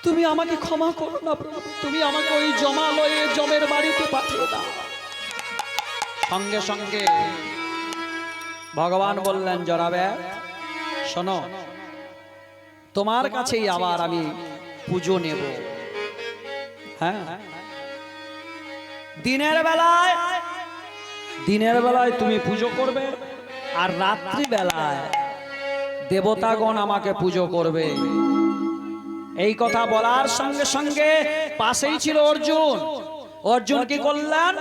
তুমি আমাকে ক্ষমা করো না প্রভু, তুমি আমাকে ওই জমালয়ে জমের বাড়িতে পাঠিয়ে দাও। সঙ্গে সঙ্গে ভগবান বললেন, জরাবে শোনো, তোমার কাছেই আবার আমি পুজো নেব। হ্যাঁ, দিনের বেলায় তুমি পুজো করবে, আর রাত্রি বেলায় দেবতাগণ আমাকে পুজো করবে। এই কথা বলার সঙ্গে সঙ্গে পাশেই ছিল অর্জুন। অর্জুন কি করলেন?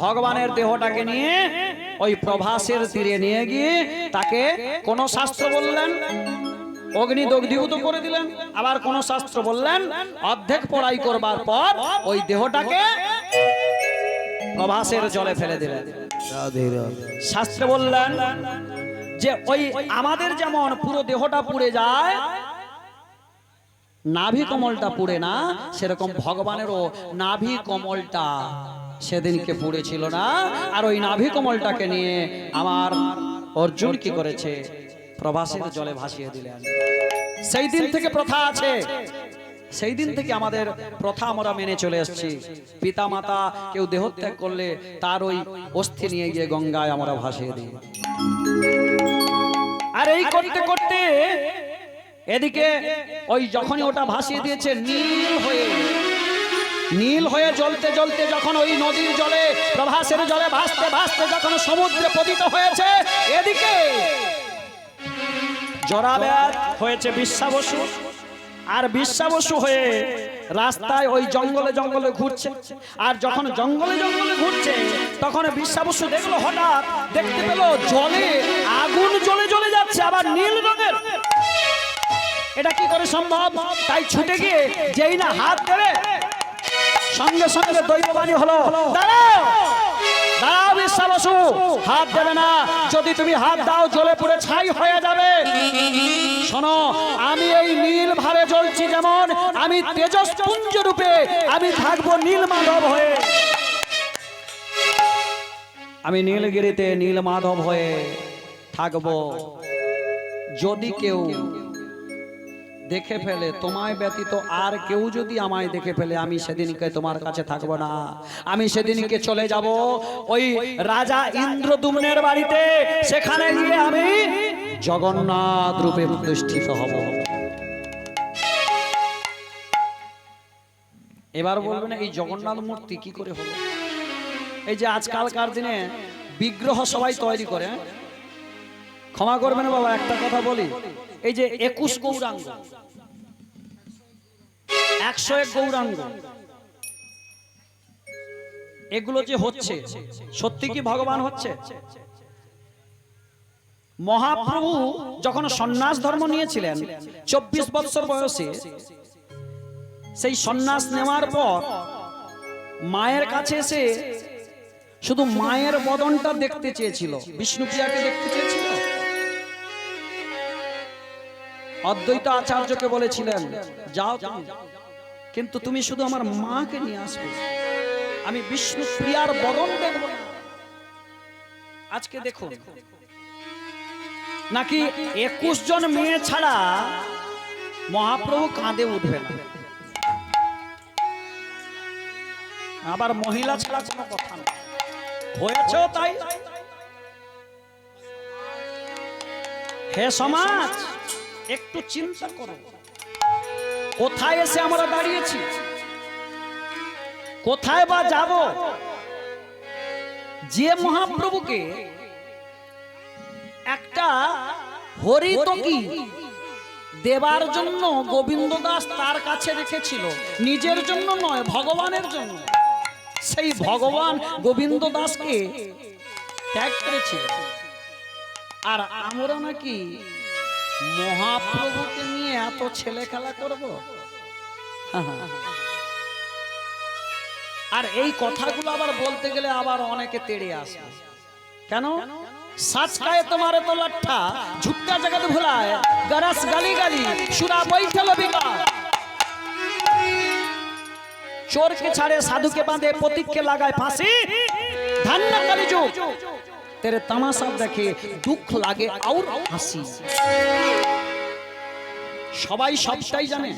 ভগবানের দেহটাকে নিয়ে ওই প্রভাসের তীরে নিয়ে গিয়ে তাকে কোন শাস্ত্র বললেন অগ্নি দগ্ধীভূত করে দিলেন, আবার কোন শাস্ত্র বললেন অর্ধেক পড়াই করবার পর ওই দেহটাকে প্রভাসের জলে ফেলে দিলেন। শাস্ত্রে বললেন যে ওই আমাদের যেমন পুরো দেহটা পুড়ে যায়, নাভি কমলটা পুড়ে না, সেরকম ভগবানেরও নাভি কমলটা সেদিনকে পুড়েছিল না। আর ওই নাভি কমলটাকে নিয়ে আমার অর্জুন কি করেছে? প্রভাসের জলে ভাসিয়ে দিলেন। সেই দিন থেকে প্রথা আছে, সেই দিন থেকে আমাদের প্রথা আমরা মেনে চলে এসেছি। পিতা মাতা কেউ দেহত্যাগ করলে তার ওই অস্থি নিয়ে গিয়ে গঙ্গায় আমরা ভাসিয়ে দিই। আর এই করতে করতে এদিকে ওই যখনই ওটা ভাসিয়ে দিয়েছে, নীল হয়ে জ্বলতে জ্বলতে যখন ওই নদীর জলে প্রভাসের জলে ভাসতে ভাসতে যখন সমুদ্রে পতিত হয়েছে, এদিকে জরাব্যাধ হয়েছে বিশ্বাবসু। আর বিশ্বাবসু হয়ে রাস্তায় ওই জঙ্গলে জঙ্গলে ঘুরছে। আর যখন জঙ্গলে জঙ্গলে ঘুরছে, তখন বিশ্বাবসু দেখলো, হঠাৎ দেখতে পেল জলে আগুন জ্বলে জ্বলে যাচ্ছে, আবার নীল রঙের। এটা কি করে সম্ভব? তাই ছুটে গিয়ে যেই না হাত ধরে, সঙ্গে সঙ্গে দৈববাণী হলো, দাঁড়াও দাঁড়াও বিশ্বাবসু, হাত দেবে না, যদি তুমি হাত দাও জ্বলে পুড়ে ছাই হয়ে যাবে। শোনো, আমি এই নীল ভাবে জ্বলছি, যেমন আমি তেজস্পুঞ্জ রূপে আমি থাকবো নীল মাধব হয়ে। আমি নীলগিরিতে নীল মাধব হয়ে থাকবো। যদি কেউ দেখে ফেলে তোমায় ব্যতীত, আর কেউ যদি আমায় দেখে ফেলে, আমি সেদিনকে তোমার কাছে থাকবো না। আমি সেদিনকে চলে যাব ওই রাজা ইন্দ্রদ্যুম্নের বাড়িতে, সেখানে গিয়ে আমি জগন্নাথ রূপে প্রতিষ্ঠিত হব। এবার বলবেন, এই জগন্নাথ মূর্তি কি করে হলো? এই যে আজকালকার দিনে বিগ্রহ সবাই তৈরি করে। ক্ষমা করবেন বাবা, একটা কথা বলি, এই যে 21 গৌরাঙ্গ, 101 গৌরাঙ্গ, এগুলো যে হচ্ছে, সত্যি কি ভগবান হচ্ছে? মহাপ্রভু যখন সন্ন্যাস ধর্ম নিয়েছিলেন 24 বছর বয়সে, সেই সন্ন্যাস নেওয়ার পর মায়ের কাছে এসে শুধু মায়ের বদনটা দেখতে চেয়েছিল, বিষ্ণুপ্রিয়াকে দেখতে চেয়েছিল। অদ্বৈত আচার্যকে বলেছিলেন, যাও তুমি, কিন্তু তুমি শুধু আমার মাকে নিয়ে আসবে, আমি বিষ্ণুপ্রিয়ার বদন দেখব। আজকে দেখুন, নাকি 21 জন মেয়ে ছাড়া মহাপ্রভু কাঁদে উঠবে না। আবার মহিলা ছাড়া কোনো কথা না, হয়েছে তাই। হে সমাজ, একটু চিন্তা করো, কোথায় এসে আমরা দাঁড়িয়েছি, কোথায় বা যাব? যে মহাপ্রভুকে একটা হরিতকি দেবার জন্য গোবিন্দ দাস তার কাছে রেখেছিল, নিজের জন্য নয়, ভগবানের জন্য, সেই ভগবান গোবিন্দ দাসকে ত্যাগ করেছিল। আর আমরা নাকি মহাপ্রভুকে নিয়ে এত ছেলে খেলা করব? আর এই কথাগুলো আবার বলতে গেলে আবার অনেকে তেড়ে আসে। কেন? सच का है तुम्हारे तो लट्ठा, झुक्का जगत भुला है, गरस गली गली शुरा बैठल बिका। चोर के छाड़े साधु के बांधे पोतिक के लगाए फांसी, धन्य कलिजुग तेरे तमाशा देखे दुख लागे और हंसी। সবাই সবটাই জানে।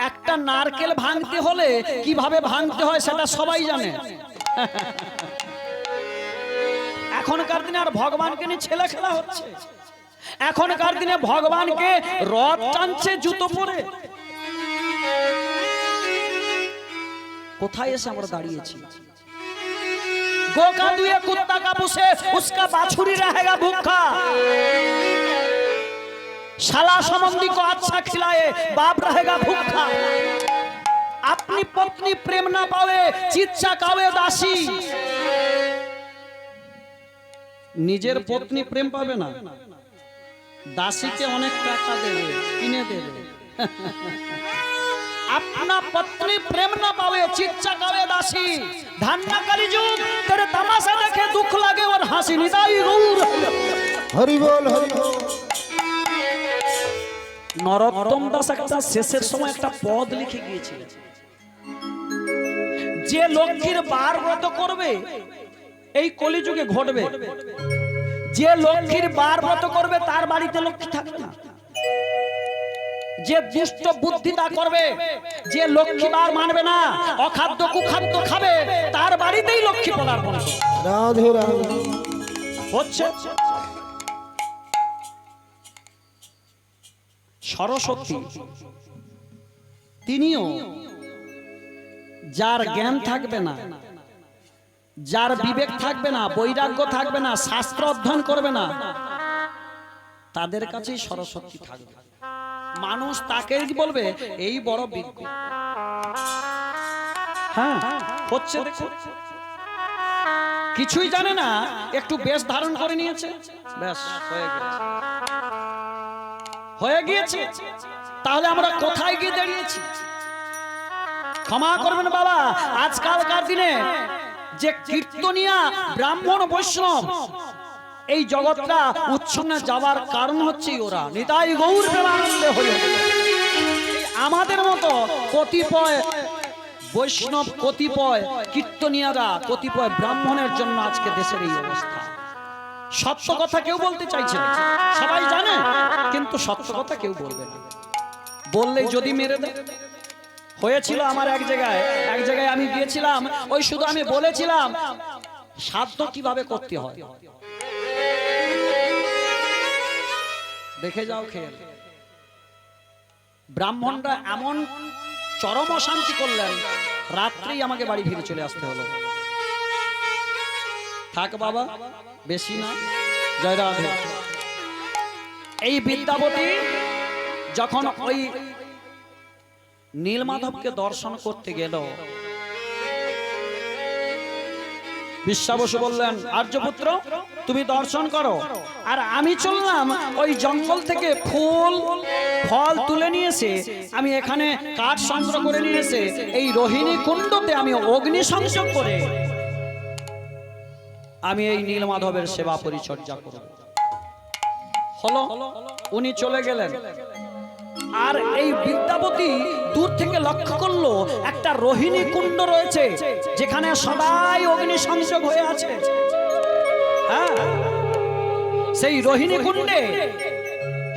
একটা নারকেল ভাঙতে হলে কিভাবে ভাঙতে হয় সেটা সবাই জানে। এখনকার দিনে আর ভগবানকে নিয়ে ছেলে খেলা হচ্ছে। এখনকার দিনে ভগবানকে রথ টানছে জুতো পরে। কোথায় এসে আমরা দাঁড়িয়েছি? गोका दुए कुत्ता का पुसे उसका बाछुरी रहेगा भूखा। शाला संबंधी को अच्छा खिलाए बाप रहेगा भूखा। अपनी पत्नी प्रेम ना पावे चिच्चा कावे दासी। निजेर पत्नी प्रेम पावे ना दासी के अनेक टाका देवे किने देवे। अपना पत्नी प्रेम ना पावे चिच्चा कावे दासी। धन्य कलिजुग तेरे तमाशा देखे दुख लगे और हंसी। निताई गौर हरि बोल हरि बोल। নরোত্তম দাস একটা শেষের সময় একটা পদ লিখে গিয়েছিল, যে লক্ষ্মীর বার ব্রত করবে এই কলিযুগে ঘটবে, যে লক্ষ্মীর বার ব্রত করবে তার বাড়িতে লক্ষ্মী থাকবে না। যে দুষ্ট বুদ্ধিতা করবে, যে লক্ষ্মী বার মানবে না, অখাদ্য কুখাদ্য খাবে, তার বাড়িতেই লক্ষ্মী পদার্পণ করবে। রাধে রাধে হচ্ছে সরস্বতী তিনিও যার জ্ঞান থাকবে না, যার বিবেক থাকবে না, বৈরাগ্য থাকবে না, শাস্ত্র অধ্যয়ন করবে না, তাদের কাছেই সরস্বতী থাকবে। মানুষ তাকে বলবে এই বড় বিজ্ঞ। হ্যাঁ হচ্ছে, কিছুই জানে না, একটু বেশ ধারণ করে নিয়েছে, বেশ হয়ে গিয়েছে। তাহলে আমরা কোথায় গিয়ে দাঁড়িয়েছি? ক্ষমা করবেন বাবা, আজকালকার দিনে যে কীর্তনিয়া ব্রাহ্মণ বৈষ্ণব এই জগৎটা উচ্ছন্নে যাওয়ার কারণ হচ্ছে ওরা। নিতাই গৌর প্রেমানন্দে হয়ে আমাদের মতো কতিপয় বৈষ্ণব, কতিপয় কীর্তনিয়ারা, কতিপয় ব্রাহ্মণের জন্য আজকে দেশের এই অবস্থা। সত্য কথা কেউ বলতে চাইছে না, সবাই জানে কিন্তু সত্য কথা কেউ বলবে না। বললেই যদি মেরে দেয়। হয়েছিল আমার এক জায়গায় আমি গিয়েছিলাম, ওই শুধু আমি বলেছিলাম সাধ্য কিভাবে করতে হয়, দেখে যাও খেয়াল। ব্রাহ্মণরা এমন চরম অশান্তি করলেন, রাত্রেই আমাকে বাড়ি ফিরে চলে আসতে হলো। থাক বাবা, বেশি না, জয় রাধে। এই বিদ্যাপতি যখন ওই নীলমাধবকে দর্শন করতে গেল, বিশ্বাবসু বললেন আর্যপুত্র তুমি দর্শন করো, আর আমি চললাম ওই জঙ্গল থেকে ফুল ফল তুলে নিয়ে এসে আমি এখানে কাঠ সংগ্রহ করে নিয়ে এসে এই রোহিণী কুণ্ডতে আমি অগ্নি সংযোগ করে আমি এই নীলমাধবের সেবা পরিচর্যা করব। হলো, উনি চলে গেলেন। আর এই বিদ্যাপতি দূর থেকে লক্ষ্য করলো একটা রোহিণী কুণ্ড রয়েছে, যেখানে সবাই অগ্নি সংযোগ হয়ে আছে। হ্যাঁ, সেই রোহিণী কুণ্ডে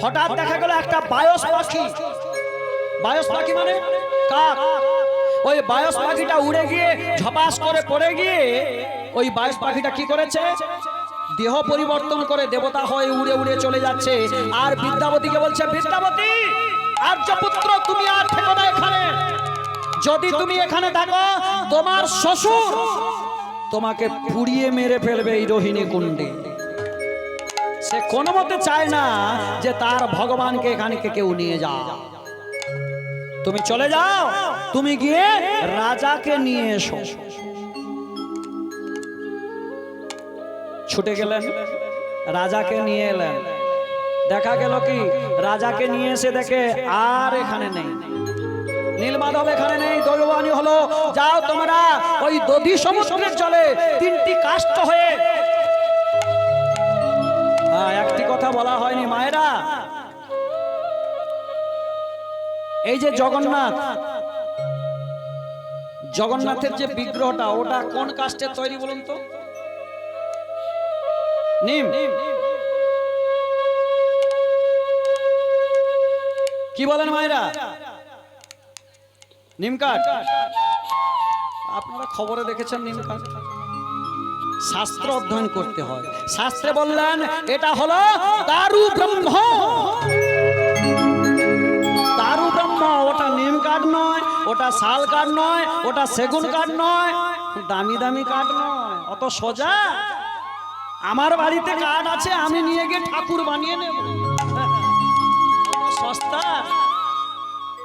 হঠাৎ দেখা গেল একটা বায়স পাখি। বায়স পাখি মানে কাক। ওই বায়স পাখিটা উড়ে গিয়ে ঝপাস করে পড়ে গিয়ে ওই বায়স পাখিটা কি করেছে, দেহ পরিবর্তন করে দেবতা হয়ে উড়ে উড়ে চলে যাচ্ছে। আর বিদ্যাপতিকে বলছে, বিদ্যাপতি আর্যপুত্র তুমি আর থেকো না এখানে, যদি তুমি এখানে থাকো তোমার শ্বশুর তোমাকে পুড়িয়ে মেরে ফেলবে এই রোহিণী কুণ্ডে। সে কোনো মতে চায় না যে তার ভগবানকে এখানে কেউ নিয়ে যাও। তুমি চলে যাও, তুমি গিয়ে রাজাকে নিয়ে এসো। ছুটে গেলেন, রাজাকে নিয়ে এলেন। দেখা গেল কি রাজাকে নিয়ে এসে দেখে আর এখানে নেই, নীলমাধব এখানে নেই। দৈববাণী হলো, যাও তোমরা ওই দধি সমুদ্রের জলে তিনটি কাষ্ঠ হয়ে। একটি কথা বলা হয়নি মায়েরা, এই যে জগন্নাথের যে বিগ্রহটা, ওটা কোন কাষ্ঠের তৈরি বলুন তো? নিম। কি বলেন মায়েরা? নিম কাঠ। আপনারা খবরে দেখেছেন নিম কাঠ? শাস্ত্র অধ্যয়ন করতে হয়। শাস্ত্রে বললেন এটা হলো দারু ব্রহ্ম। দারু ব্রহ্ম, ওটা নিম কাঠ নয়, ওটা শাল কাঠ নয়, ওটা সেগুন কাঠ নয়, দামি দামি কাঠ নয়। অত সোজা? আমার বাড়িতে কাঠ আছে, আমি নিয়ে গিয়ে ঠাকুর বানিয়ে নেব, সস্তা।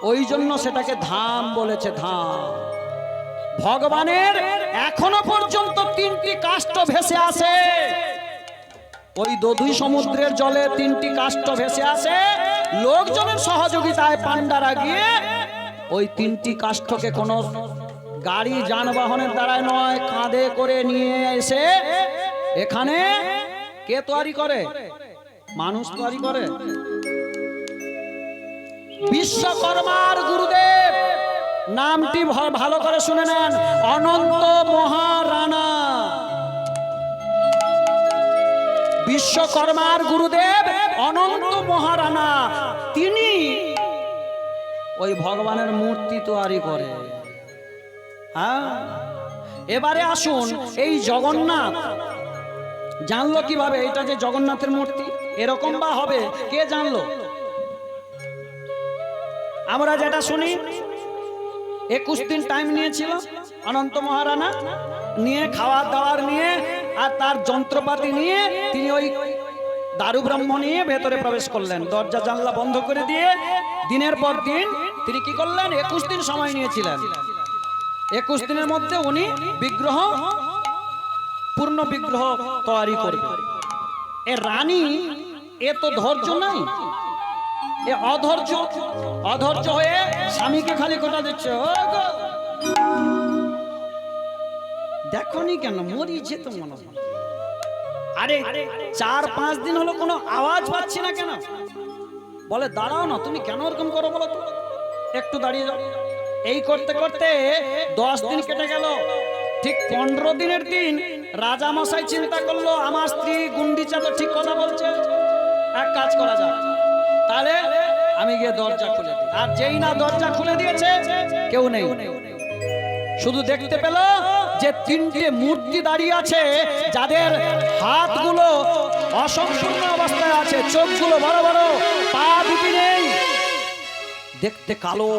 ওই জন্য সেটাকে ধাম বলেছে, ধাম। ভগবানের এখনো পর্যন্ত তিনটি কাষ্ঠ ভেসে আসে, ওই দধি সমুদ্রের জলে তিনটি কাষ্ঠ ভেসে আসে। লোকজনের সহযোগিতায় পান্ডারা গিয়ে ওই তিনটি কাষ্ঠকে কোনো গাড়ি যানবাহনের দ্বারা নয়, কাঁধে করে নিয়ে এসে এখানে কে তৈরি করে? মানুষ তৈরি করে। বিশ্বকর্মার গুরুদেব, নামটি ভালো করে শুনে নেন, অনন্ত মহারানা। বিশ্বকর্মার গুরুদেব অনন্ত মহারানা, তিনি ওই ভগবানের মূর্তি তৈরি করে। হ্যাঁ, এবারে আসুন, এই জগন্নাথ জানলো কিভাবে এটা যে জগন্নাথের মূর্তি? এরকম বা হবে কে জানলো? আমরা যেটা শুনি, 21 দিন টাইম নিয়েছিল অনন্ত মহারানা, নিয়ে খাওয়ার দাওয়ার নিয়ে আর তার যন্ত্রপাতি নিয়ে তিনি ওই দারু ব্রহ্ম নিয়ে ভেতরে প্রবেশ করলেন। দরজা জানলা বন্ধ করে দিয়ে দিনের পর দিন তিনি কি করলেন? 21 দিন সময় নিয়েছিলেন। 21 দিনের মধ্যে উনি বিগ্রহ, পূর্ণ বিগ্রহ তৈরি করবেন। এ রানী, এ তো ধৈর্য নাই, এ অধৈর্য হয়ে স্বামীকে খালি কথা দিচ্ছে, দেখনি কেন মরিছে তো মনে হয়। আরে 4-5 দিন হলো কোনো আওয়াজ পাচ্ছি না কেন? বলে দাঁড়াও না, তুমি কেন এরকম করো বলো তো, একটু দাঁড়িয়ে যাও। এই করতে করতে 10 দিন কেটে গেল। ঠিক 15 দিনের দিন রাজা মশাই চিন্তা করলো, আমার স্ত্রী গুন্ডিচা তো ঠিক কথা বলছে, এক কাজ করা যায়, তাহলে আমি গিয়ে দরজা খুলে দিই। আর যেই না দরজা খুলে দিয়েছে, কেউ নেই, শুধু দেখতে পেল যে তিনটে মূর্তি দাঁড়িয়ে আছে, যাদের হাতগুলো অসম্পূর্ণ অবস্থায় আছে, চোখগুলো বড় বড়, পা দুটি নেই, দেখতে কালো।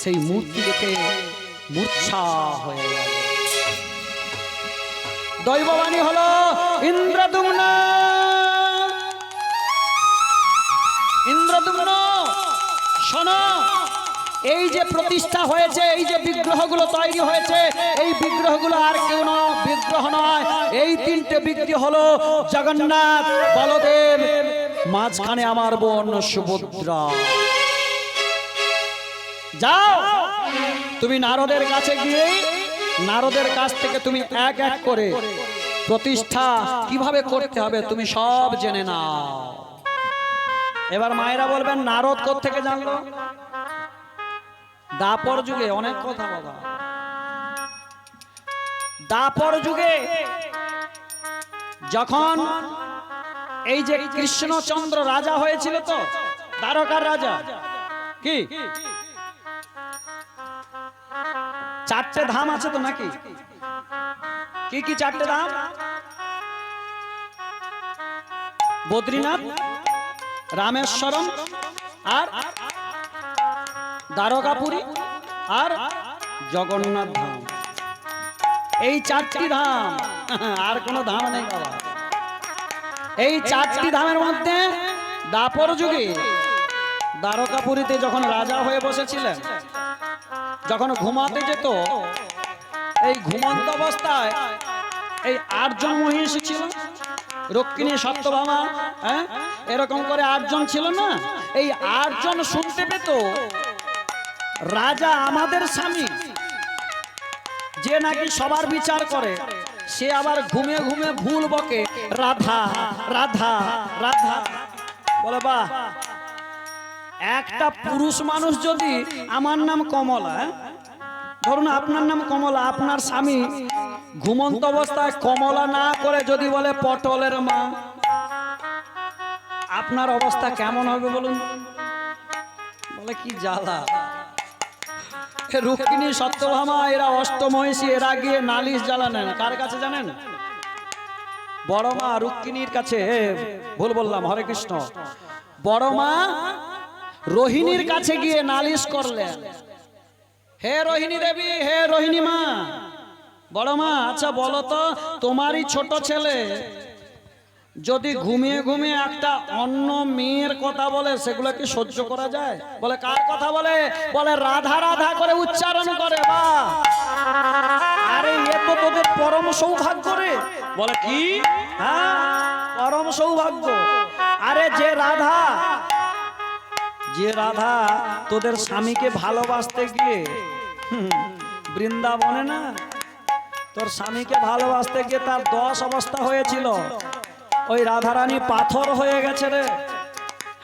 সেই মূর্তি দেখে মূর্ছা হয়ে গেল। দৈববাণী হলো, ইন্দ্রদুম্ন শোনো, এই যে প্রতিষ্ঠা হয়েছে, এই যে বিগ্রহগুলো তৈরি হয়েছে, এই বিগ্রহগুলো আর কেউ বিগ্রহ নয়, এই তিনটে বিগ্রহ হলো জগন্নাথ, বলদেব, মাঝখানে আমার বোন সুভদ্রা। যাও তুমি নারদের কাছে গিয়ে, নারদের কাছ থেকে তুমি এক এক করে প্রতিষ্ঠা কিভাবে করতে হবে তুমি সব জেনে নাও। এবার মায়েরা বলবেন, নারদ কোত্থেকে জানলো? দাপর যুগে, অনেক কথা বাবা, দাপর যুগে যখন এই যে কৃষ্ণচন্দ্র রাজা হয়েছিল, তো দ্বারকার রাজা, কি 4টে ধাম আছে তো নাকি? কি কি 4টে ধাম? বদ্রীনাথ, রামেশ্বরম, আর দ্বারকাপুরী, আর জগন্নাথ ধাম। এই 4টি ধাম, আর কোন ধাম নেই বাবা। এই 4টি ধামের মধ্যে দাপর যুগে দ্বারকাপুরীতে যখন রাজা হয়ে বসেছিলেন, যখন ঘুমাতে যেত, এই ঘুমন্ত অবস্থায় এই 8 জন মহিষী ছিল। রুক্মিণী সত্যভামা, হ্যাঁ, এরকম করে 8 জন ছিল না? এই 8 জন শুনতে পেত রাজা আমাদের স্বামী যে নাকি সবার বিচার করে, সে আবার ঘুমে ঘুমে ভুল বকে রাধা রাধা রাধা। বলে বাহ, একটা পুরুষ মানুষ যদি আমার নাম কমলা, ধরুন আপনার নাম কমলা, আপনার স্বামী ঘুমন্ত অবস্থায় কমলা না করে যদি বলে পটলের মা, আপনার অবস্থা কেমন হবে বলুন? বলে কি জ্বালা। রুক্মিণী সত্যভামা এরা অষ্টমহিষী, এরা গিয়ে নালিশ জ্বালানেন কার কাছে জানেন? বড় মা রুক্মিণীর কাছে। ভুল বললাম, হরে কৃষ্ণ। বড় মা রোহিণীর কাছে গিয়ে নালিশ করলেন, হে রোহিণী দেবী, হে রোহিণী মা, বড় মা, আচ্ছা বলো তো, তোমারই ছোট ছেলে যদি ঘুমিয়ে ঘুমিয়ে একটা অন্য মেয়ের কথা বলে, সেগুলো কি সহ্য করা যায়? বলে কার কথা বলে? বলে রাধা রাধা করে উচ্চারণ করে। বা আরে এ তো তোদের পরম সৌভাগ্য রে। বলে কি? হ্যাঁ, পরম সৌভাগ্য। আরে যে রাধা তোদের স্বামীকে ভালোবাসতে গিয়ে বৃন্দাবনে না, তোর স্বামীকে ভালোবাসতে গিয়ে তার 10 অবস্থা হয়েছিল। ওই রাধারানী পাথর হয়ে গেছে রে।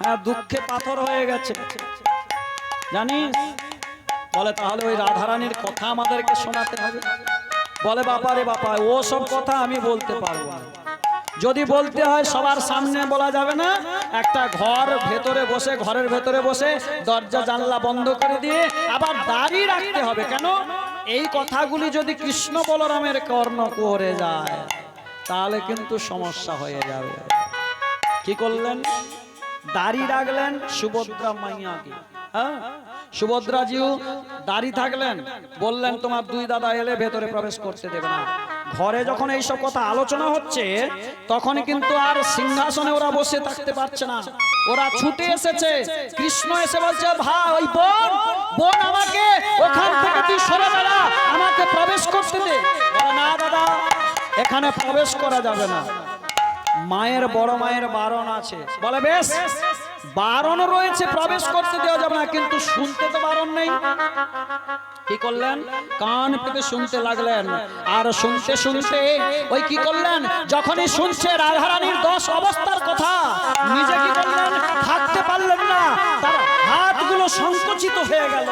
হ্যাঁ, দুঃখে পাথর হয়ে গেছে, জানিস? বলে তাহলে ওই রাধারানীর কথা আমাদেরকে শোনাতে হবে। বলে বাবা রে বাবা, ও সব কথা আমি বলতে পারবো না। যদি বলতে হয় সবার সামনে বলা যাবে না, একটা ঘরের ভেতরে বসে দরজা জানলা বন্ধ করে দিয়ে আবার দাঁড়িয়ে রাখতে হবে। কেন? এই কথাগুলি যদি কৃষ্ণ বলরামের কর্ণ করে যায় তাহলে কিন্তু সমস্যা হয়ে যাবে। কি করলেন? দাড়ি রাখলেন সুভদ্রা মাইয়াকে। হ্যাঁ, সুভদ্রাজিও দাড়ি থাকলেন, বললেন তোমার 2 দাদা এলে ভেতরে প্রবেশ করতে দেবে না। ঘরে যখন এইসব কথা আলোচনা হচ্ছে তখন কিন্তু আর সিংহাসনে ওরা বসে থাকতে পারছে না, ওরা ছুটে এসেছে। কৃষ্ণ এসে বলছে, ভাই ওই বোন আমাকে ওখান থেকে তুই সরে দাঁড়া, আমাকে প্রবেশ করতে দে। বলে না দাদা, এখানে প্রবেশ করা যাবে না, বড় মায়ের বারণ আছে। বলে বেশ, বারণ রয়েছে, প্রবেশ করতে দেওয়া যাবে না, কিন্তু শুনতে তো বারণ নেই। কি করলেন? কান পেতে শুনতে লাগলেন। আর শুনতে শুনতে ওই কি করলেন, যখনই শুনছে রাধারানীর 10 অবস্থার কথা, নিজে কি করলেন, থাকতে পারলেন না, তার হাতগুলো সংকুচিত হয়ে গেল।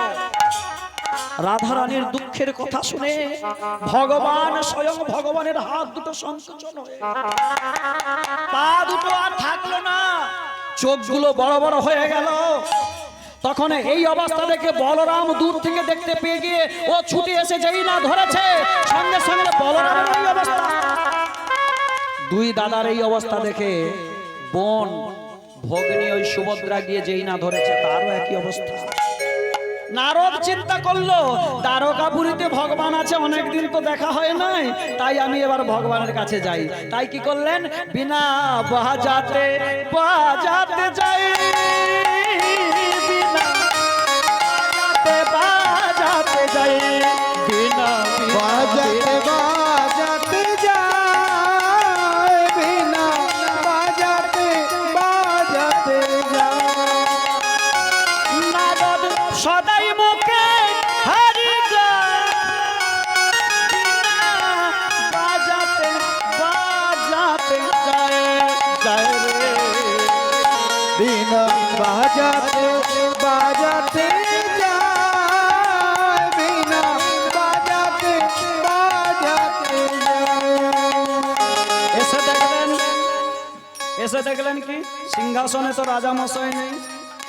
রাধারানীর দুঃখের কথা শুনে ভগবান স্বয়ং ভগবানের হাত দুটো সংকুচন হয়ে, পা দুটো আর থাকলো না, চোখগুলো বড় বড় হয়ে গেল। তখন এই অবস্থা দেখে বলরাম দূর থেকে দেখতে পেয়ে গিয়ে ও ছুটে এসে যেই না ধরেছে, সঙ্গে সঙ্গে বলরামের এই অবস্থা। 2 দাদার এই অবস্থা দেখে বোন ভগিনী ওই সুভদ্রা গিয়ে যেই না ধরেছে, তারও একই অবস্থা। নারদ চিন্তা করলো, দ্বারকাপুরীতে ভগবান আছে, অনেকদিন তো দেখা হয় নাই, তাই আমি এবার ভগবানের কাছে যাই। তাই কি করলেন, বিনা বাজাতে বাজাতে যাই, বিনা বাজাতে যাই, বিনা বাজাতে বাজাতে যায়, বিনা বাজাতে বাজাতে যায়। নারদ সদাই মুখে হরি বাজাতে বাজাতে যায়, যায় রে, বিনা বাজাতে বাজাতে যায়, বিনা বাজাতে বাজাতে যায়। এসে দেখলেন কি, সিংহাসনে তো রাজা মশাই নেই,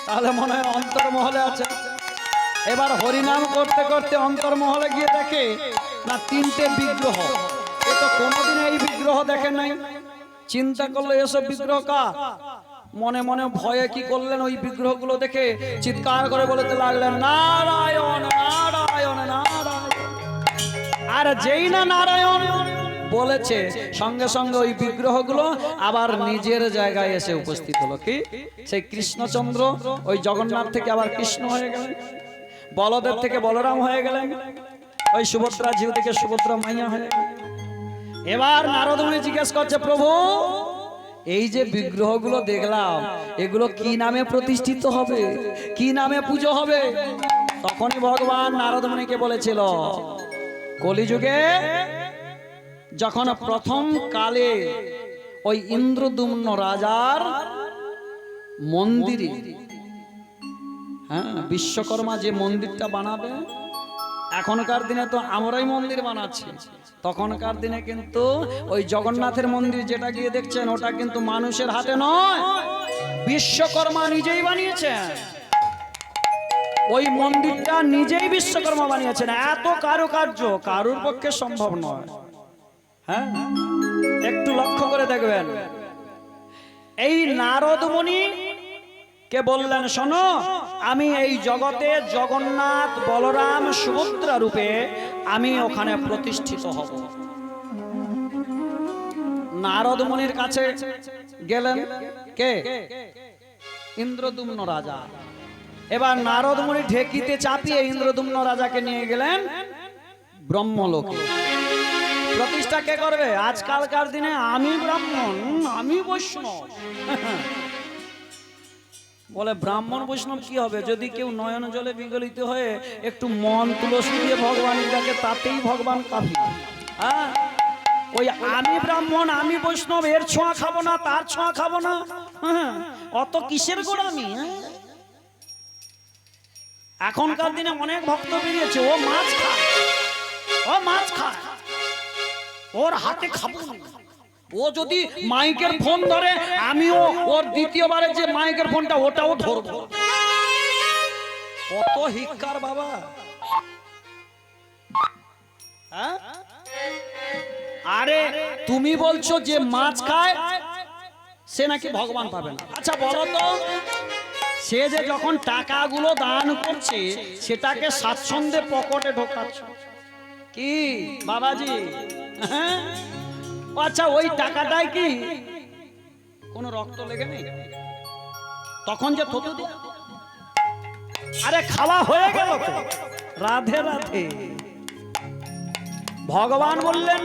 তাহলে মনে হয় অন্তর্মহলে আছে। এবার হরিনাম করতে করতে অন্তর্মহলে গিয়ে দেখে না 3টে বিগ্রহ। এ তো কোনোদিন এই বিগ্রহ দেখে নাই। চিন্তা করলো এসব বিগ্রহ কার? মনে মনে ভয়ে কি করলেন, ওই বিগ্রহগুলো দেখে চিৎকার করে বলতে লাগলেন, নারায়ণ নারায়ণ নারায়ণ। আর যেই না নারায়ণ বলেছে, সঙ্গে সঙ্গে ওই বিগ্রহগুলো আবার নিজের জায়গায় এসে উপস্থিত হলো। কি? সেই কৃষ্ণচন্দ্র ওই জগন্নাথ থেকে আবার কৃষ্ণ হয়ে গেলেন, বলদেব থেকে বলরাম হয়ে গেলেন, ওই সুভদ্রা জিউ থেকে সুভদ্রা মাইয়া হয়ে গেলেন। এবার নারদ মুনি জিজ্ঞেস করছে, প্রভু এই যে বিগ্রহগুলো দেখলাম এগুলো কি নামে প্রতিষ্ঠিত হবে, কি নামে পুজো হবে? তখনই ভগবান নারদ মুনিকে বলেছিল, কলিযুগে যখন প্রথম কালে ওই ইন্দ্রদুম্ন রাজার মন্দিরে, হ্যাঁ, বিশ্বকর্মা যে মন্দিরটা বানাবে, এখনকার দিনে তো আমরাই মন্দির বানাচ্ছি, তখনকার দিনে কিন্তু ওই জগন্নাথের মন্দির যেটা গিয়ে দেখছেন ওটা কিন্তু মানুষের হাতে নয়, বিশ্বকর্মা নিজেই বানিয়েছেন। ওই মন্দিরটা নিজেই বিশ্বকর্মা বানিয়েছেন। এত কারুকার্য কারুর পক্ষে সম্ভব নয়। হ্যাঁ, একটু লক্ষ্য করে দেখবেন। এই নারদ মুনি কে বললেন, শোনো, আমি এই জগতে জগন্নাথ বলরাম সুভদ্রা রূপে আমি ওখানে প্রতিষ্ঠিত হব। নারদ মুনির কাছে গেলেন কে? ইন্দ্রদুম্ন রাজা। এবার নারদ মুনি ঢেকিতে চাপিয়ে ইন্দ্রদুম্ন রাজাকে নিয়ে গেলেন ব্রহ্মলোকে। প্রতিষ্ঠা কে করবে? আজকালকার দিনে আমি ব্রাহ্মণ, আমি বৈষ্ণব। বলে ব্রাহ্মণ বৈষ্ণব কি হবে? যদি কেউ নয়ন জলে বিগলিত হয়ে একটু মন তুলসী দিয়ে ভগবানের ডাকে, তাতেই ভগবান কাফি। হ্যাঁ, ওই আমি ব্রাহ্মণ, আমি বৈষ্ণব, এর ছোঁয়া খাবো না, তার ছোঁয়া খাবো না, হ্যাঁ, অত কিসের গোড়ামি? এখনকার দিনে অনেক ভক্ত বেরিয়েছে, ও মাছ খায়, ও মাছ খায়, ওর হাতে খাবো না। ও যদি মাইকের ফোন ধরে, আমিও ওর দ্বিতীয়বারে যে মাইকের ফোনটা ওটাও ধরবো। কত হিক্কার বাবা! হ্যাঁ, আরে তুমি বলছো যে মাছ খায় সে নাকি ভগবান পাবে না? আচ্ছা বলো তো, সে যে যখন টাকাগুলো দান করছে সেটাকে স্বাচ্ছন্দ্যে পকেটে ঢোকাচ্ছে কি বাবাজি? হ্যাঁ, আচ্ছা ওই টাকাটাই কি কোন রক্ত লেগে নেই? তখন যে থতু দিয়ে, আরে খাওয়া হয়ে গেল তো। রাধে রাধে। ভগবান বললেন,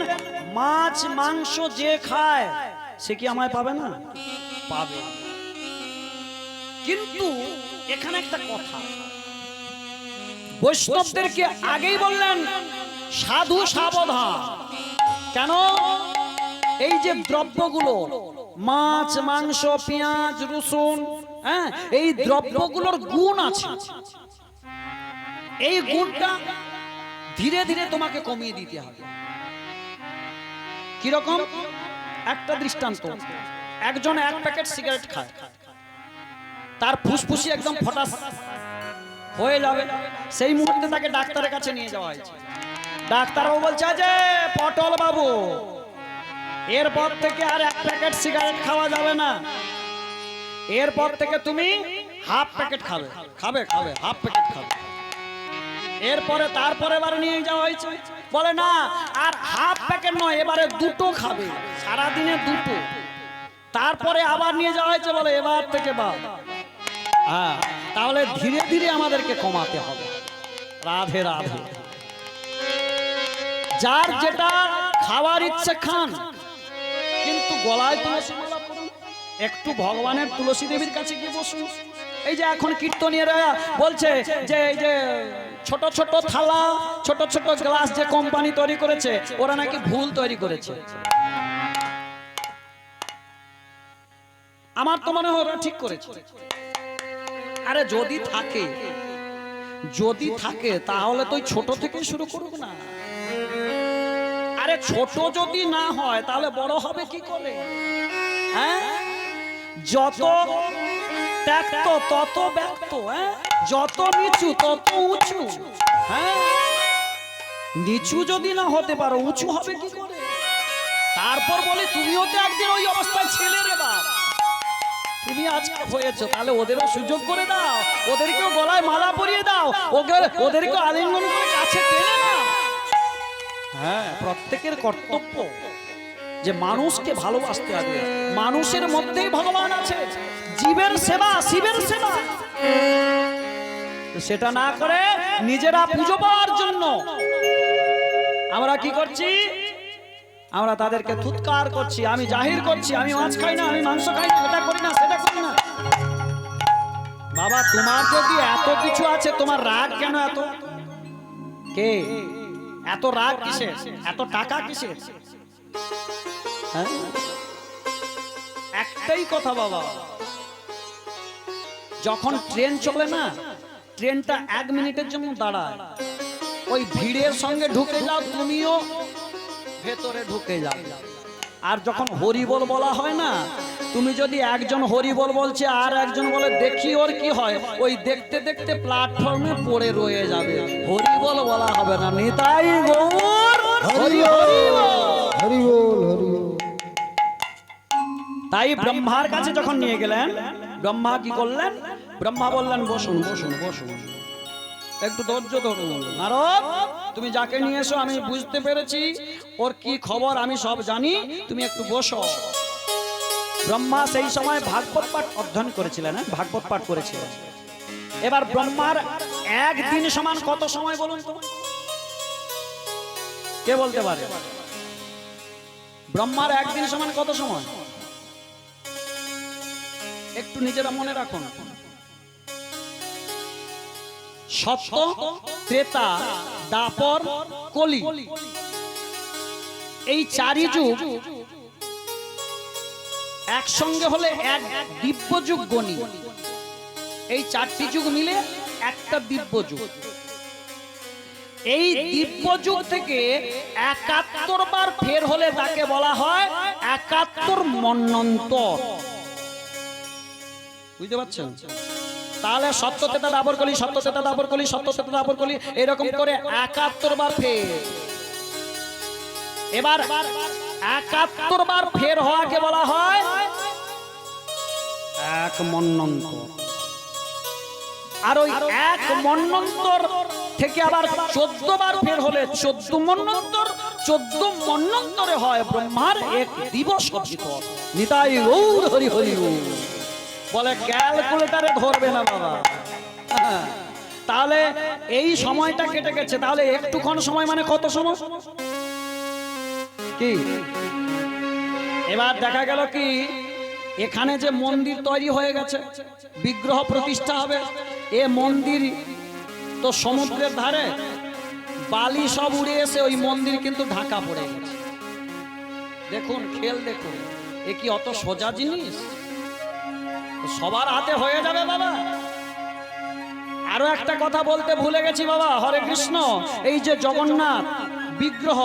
মাছ মাংস যে খায় সে কি আমায় পাবে না? পাবে। কিন্তু এখানে একটা কথা, বৈষ্ণবদেরকে আগেই বললেন সাধু সাবধান। কেন? এই যে দ্রব্যগুলো, মাছ মাংস পেঁয়াজ রসুন, হ্যাঁ, এই দ্রব্যগুলোর গুণ আছে। এই গুণটা ধীরে ধীরে তোমাকে কমিয়ে দিতে হবে। কিরকম? একটা দৃষ্টান্ত, একজন এক প্যাকেট সিগারেট খায়, তার ফুসফুসি একদম ফটাস হয়ে যাবে। সেই মুহূর্তে তাকে ডাক্তারের কাছে নিয়ে যাওয়া হয়েছে। ডাক্তারবাবু বলছে, যে পটল বাবু, এরপর থেকে আর এক প্যাকেট সিগারেট খাওয়া যাবে না, এরপর থেকে তুমি হাফ প্যাকেট খাবে, খাবে খাবে হাফ প্যাকেট খাবে। এরপরে তারপরে এবার নিয়ে যাওয়া হয়েছে, বলে না আর হাফ প্যাকেট নয়, এবারে দুটো খাবে, সারাদিনে দুটো। তারপরে আবার নিয়ে যাওয়া হয়েছে, বলে এবার থেকে বাদ। হ্যাঁ, তাহলে ধীরে ধীরে আমাদেরকে কমাতে হবে। রাধে রাধে। যার যেটা খাওয়ার ইচ্ছে খান, কিন্তু গলায় তুলসী মালা পরুন, একটু ভগবানের তুলসী দেবীর কাছে গিয়ে বসুন। এই যে এখন কীর্তনীয়রা বলছে যে এই যে ছোট ছোট থালা, ছোট ছোট গ্লাস যে কোম্পানি তৈরি করেছে, ওরা নাকি ভুল তৈরি করেছে। আমার তো মনে হয় ওরা ঠিক করেছে। আরে যদি থাকে তাহলে তো ছোট থেকে শুরু করব না। আরে ছোট যদি না হয় তাহলে বড় হবে কি করে? হ্যাঁ, যত ত্যাক্ত তত ব্যক্ত, হ্যাঁ, যত নিচু তত উঁচু। হ্যাঁ, নিচু যদি না হতে পারো উঁচু হবে কি করে? তারপর বলে তুমিও তো একদিন ওই অবস্থায় ছিলে রে বাপ, তুমি আজকে হয়েছো, তাহলে ওদেরও সুযোগ করে দাও, ওদেরকেও গলায় মালা পরিয়ে দাও, ওদেরকেও আলিঙ্গন করে কাছে টেনে নাও। হ্যাঁ, প্রত্যেকের কর্তব্য যে মানুষকে ভালোবাসতে হবে। মানুষের মধ্যেই ভগবান আছে। জীবের সেবা শিবের সেবা, সেটা না করে নিজেরা পুজো পাওয়ার জন্য আমরা কি করছি? আমরা তাদেরকে থুৎকার করছি, আমি জাহির করছি আমি মাছ খাই না, আমি মাংস খাই না, এটা করি না সেটা করি না। বাবা তোমার যদি এত কিছু আছে তোমার রাগ কেন এত? কে এত রাগ কিসের? এত টাকা কিসের? হ্যাঁ? একটাই কথা বাবা, যখন ট্রেন চলে না, ট্রেনটা 1 মিনিটের জন্য দাঁড়ায়, ওই ভিড়ের সঙ্গে ঢুকে যাও, তুমিও ভেতরে ঢুকে যাও। আর যখন হরিবোল বলা হয় না, তুমি যদি একজন হরিবোল বলছে আর একজন বলে দেখি ওর কি হয়, ওই দেখতে দেখতে প্ল্যাটফর্মে পড়ে রয়ে যাবে, হরিবোল বলা হবে না। নিতাই গৌর হরি হরি বল। হরি বল, হরি বল। তাই ব্রহ্মার কাছে যখন নিয়ে গেলেন, ব্রহ্মা কি করলেন? ব্রহ্মা বললেন বসুন বসুন বসুন, একটু ধৈর্য ধরুন। নারদ, তুমি যাকে নিয়ে এসো আমি বুঝতে পেরেছি, ওর কি খবর আমি সব জানি, তুমি একটু বসো। ব্রহ্মা সেই সময় ভাগবত পাঠ অধ্যয়ন করেছিলেন, ভাগবত পাঠ করেছিলেন। এবার ব্রহ্মার একদিন সমান কত সময় বলুন তো? কে বলতে পারে? ব্রহ্মার একদিন সমান কত সময়? একটু নিজেরা মনে রাখুন। সত্য, ত্রেতা, দাপর, কলি, এই 4ই যুগ একসঙ্গে হলে এক দিব্য যুগ গণি। এই 4টি যুগ মিলে একটা দিব্য যুগ। এই দিব্য যুগ থেকে 71 বার ফের হলে তাকে বলা হয় 71 মন্বন্তর। বুঝতে পারছেন? তাহলে সত্য তেতা দাবর কলি, সত্য তেতা দাবর কলি, সত্য তেতা দাবর কলি, এরকম করে 71 বার ফের। এবার 71 বার ফের হওয়াকে বলা হয় এক মন্বন্তর। আর ওই এক মন্বন্তর থেকে আবার 14 বার ফের হলে 14 মন্বন্তর, 14 মন্বন্তরে হয় ব্রহ্মার এক দিবস অর্জিত। নিতাই গৌর হরি হরি বল। বলে ক্যালকুলেটারে ধরবে না বাবা। তাহলে এই সময়টা কেটে গেছে, তাহলে একটুক্ষণ সময় মানে কত সময় কি? এবার দেখা গেল কি, এখানে যে মন্দির তৈরি হয়ে গেছে, বিগ্রহ প্রতিষ্ঠা হবে, এ মন্দির তো সমুদ্রের ধারে, বালি সব উড়ে এসে ওই মন্দির কিন্তু ঢাকা পড়ে গেছে। দেখুন, খেল দেখুন, এ কি অত সোজা জিনিস? সবার হাতে হয়ে যাবে বাবা। আরো একটা কথা বলতে ভুলে গেছি বাবা, হরে কৃষ্ণ। এই যে জগন্নাথ বিগ্রহ,